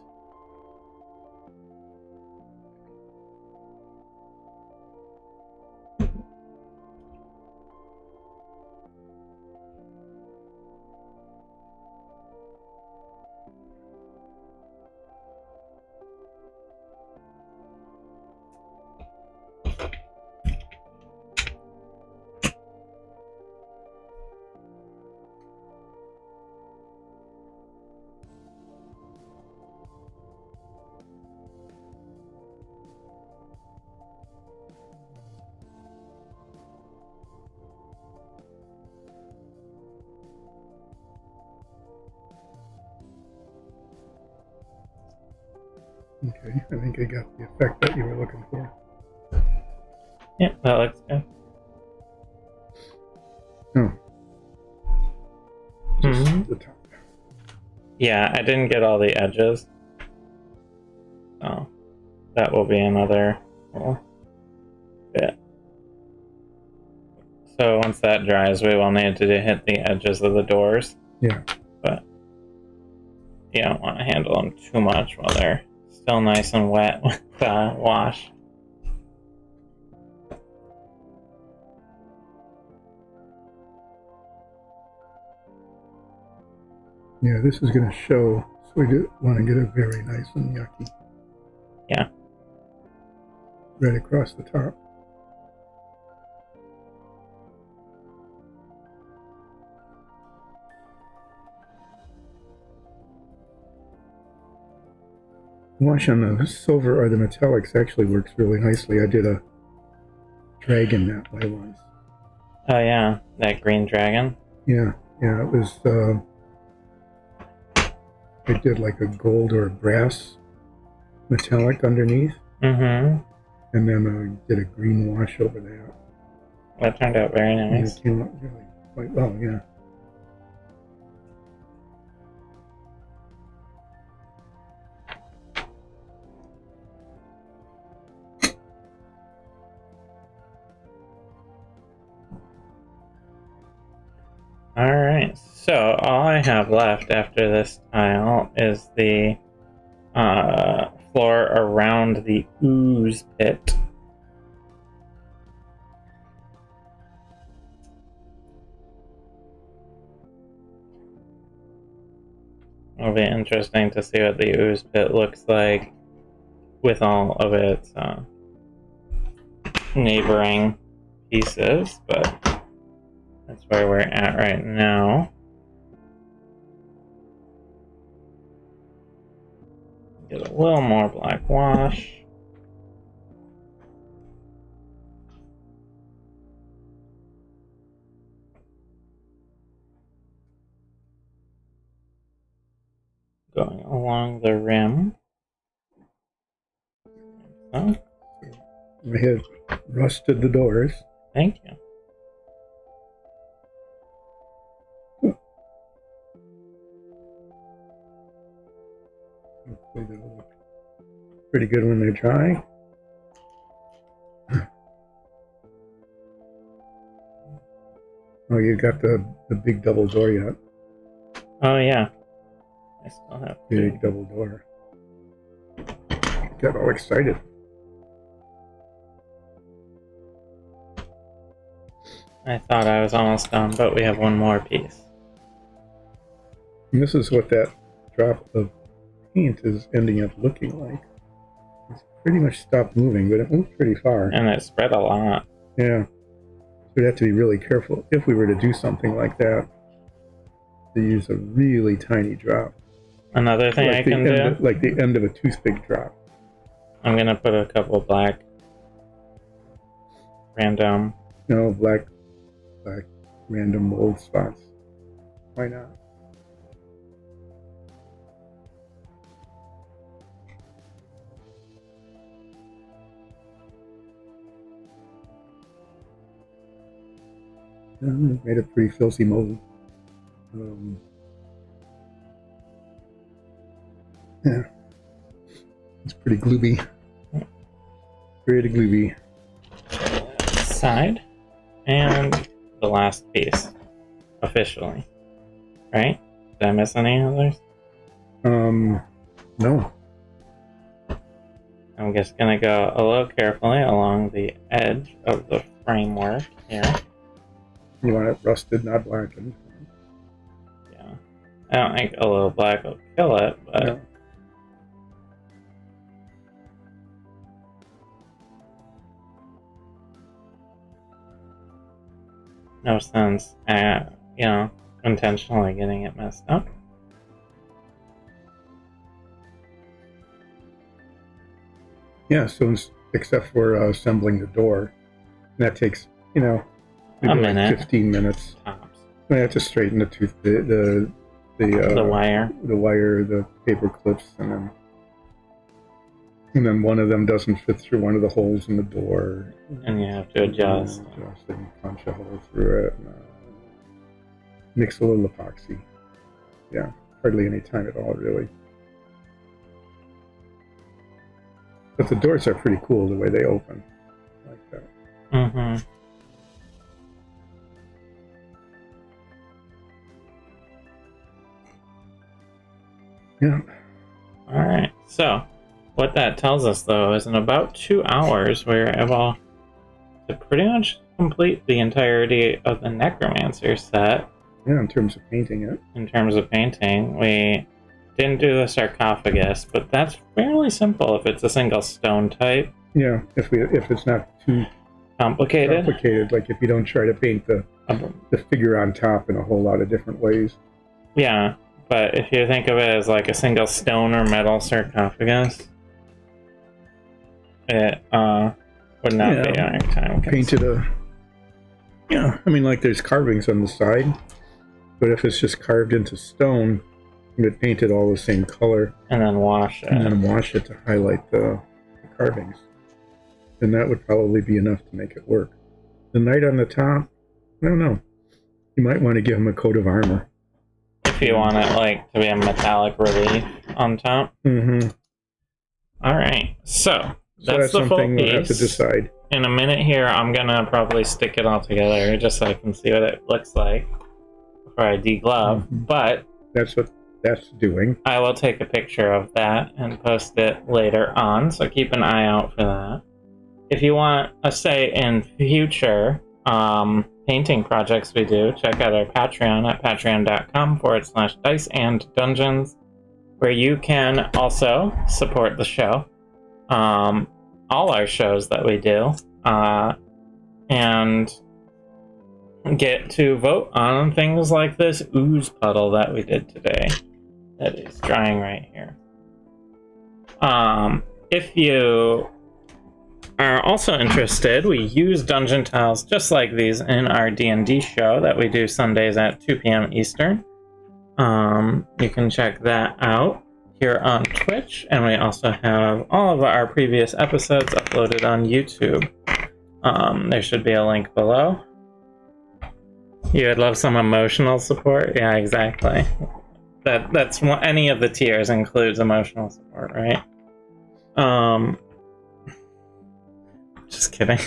Okay, I think I got the effect that you were looking for. Yeah, that looks good. Oh. Just the top. Yeah, I didn't get all the edges. So that will be another little bit. So once that dries, we will need to hit the edges of the doors. Yeah. But you don't want to handle them too much while they're still nice and wet with wash. Yeah, this is going to show, so we do want to get it very nice and yucky. Yeah. Right across the top. Wash on the silver or the metallics actually works really nicely. I did a dragon that way once. Oh yeah, that green dragon. Yeah, it was, I did like a gold or a brass metallic underneath. Mm-hmm. And then I did a green wash over that. That turned out very nice. And it came out really quite well, yeah. Alright, so all I have left after this tile is the floor around the ooze pit. It'll be interesting to see what the ooze pit looks like with all of its neighboring pieces, but that's where we're at right now. Get a little more black wash. Going along the rim. So, I had rusted the doors. thank you. Hopefully they'll look pretty good when they're dry. Oh, you got the big double door yet? Oh yeah. I still have Big double door. Got all excited. I thought I was almost done, but we have one more piece. And this is what that drop of paint is ending up looking like. It's pretty much stopped moving, but it moved pretty far. And it spread a lot. Yeah. We'd have to be really careful if we were to do something like that, to use a really tiny drop. Another thing like I can do? Like the end of a toothpick drop. I'm gonna put a couple black random... No, black random mold spots. Why not? Made a pretty filthy mold. Yeah, it's pretty glooby. Pretty glooby. Side. And the last piece. Officially. Right? Did I miss any others? No. I'm just gonna go a little carefully along the edge of the framework here. You want it rusted, not blackened. Yeah. I don't think a little black will kill it, but... No. No sense, intentionally getting it messed up. Yeah, so except for assembling the door, that takes, a minute. Like 15 minutes. Tops. I have to straighten the wire, the paper clips, and then one of them doesn't fit through one of the holes in the door. And you have to adjust. And punch a hole through it. And, mix a little epoxy. Yeah, hardly any time at all, really. But the doors are pretty cool the way they open, like that. Mm-hmm. Yeah. Alright, so what that tells us, though, is in about 2 hours, we're able to pretty much complete the entirety of the Necromancer set. Yeah, in terms of painting it. In terms of painting, we didn't do the sarcophagus, but that's fairly simple if it's a single stone type. Yeah, if it's not too complicated, like if you don't try to paint the figure on top in a whole lot of different ways. Yeah, but if you think of it as like a single stone or metal sarcophagus, it would not be our time. Painted like there's carvings on the side, but if it's just carved into stone, you'd paint it all the same color. And then wash it. And then wash it to highlight the carvings. And that would probably be enough to make it work. The knight on the top, I don't know. You might want to give him a coat of armor. If you want it like to be a metallic relief on top. Mm-hmm. Alright, so that's the full piece. We'll have to decide. In a minute here, I'm gonna probably stick it all together just so I can see what it looks like before I deglove. Mm-hmm. But that's what that's doing. I will take a picture of that and post it later on, so keep an eye out for that. If you want a say in future painting projects we do, check out our Patreon at patreon.com/diceanddungeons, where you can also support the show. All our shows that we do, and get to vote on things like this ooze puddle that we did today that is drying right here. If you are also interested, we use dungeon tiles just like these in our D&D show that we do Sundays at 2 p.m. Eastern. You can check that out here on Twitch, and we also have all of our previous episodes uploaded on YouTube. There should be a link below. You would love some emotional support? Yeah, exactly. That's what any of the tiers includes emotional support, right? Just kidding.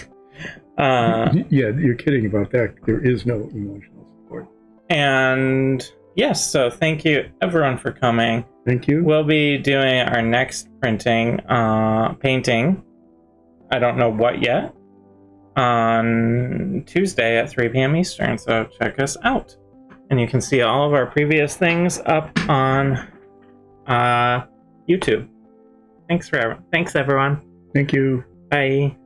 Yeah, you're kidding about that. There is no emotional support. and yes, so thank you everyone for coming. Thank you. We'll be doing our next painting. I don't know what yet. On Tuesday at 3 p.m. Eastern, so check us out. And you can see all of our previous things up on YouTube. Thanks everyone. Thank you. Bye.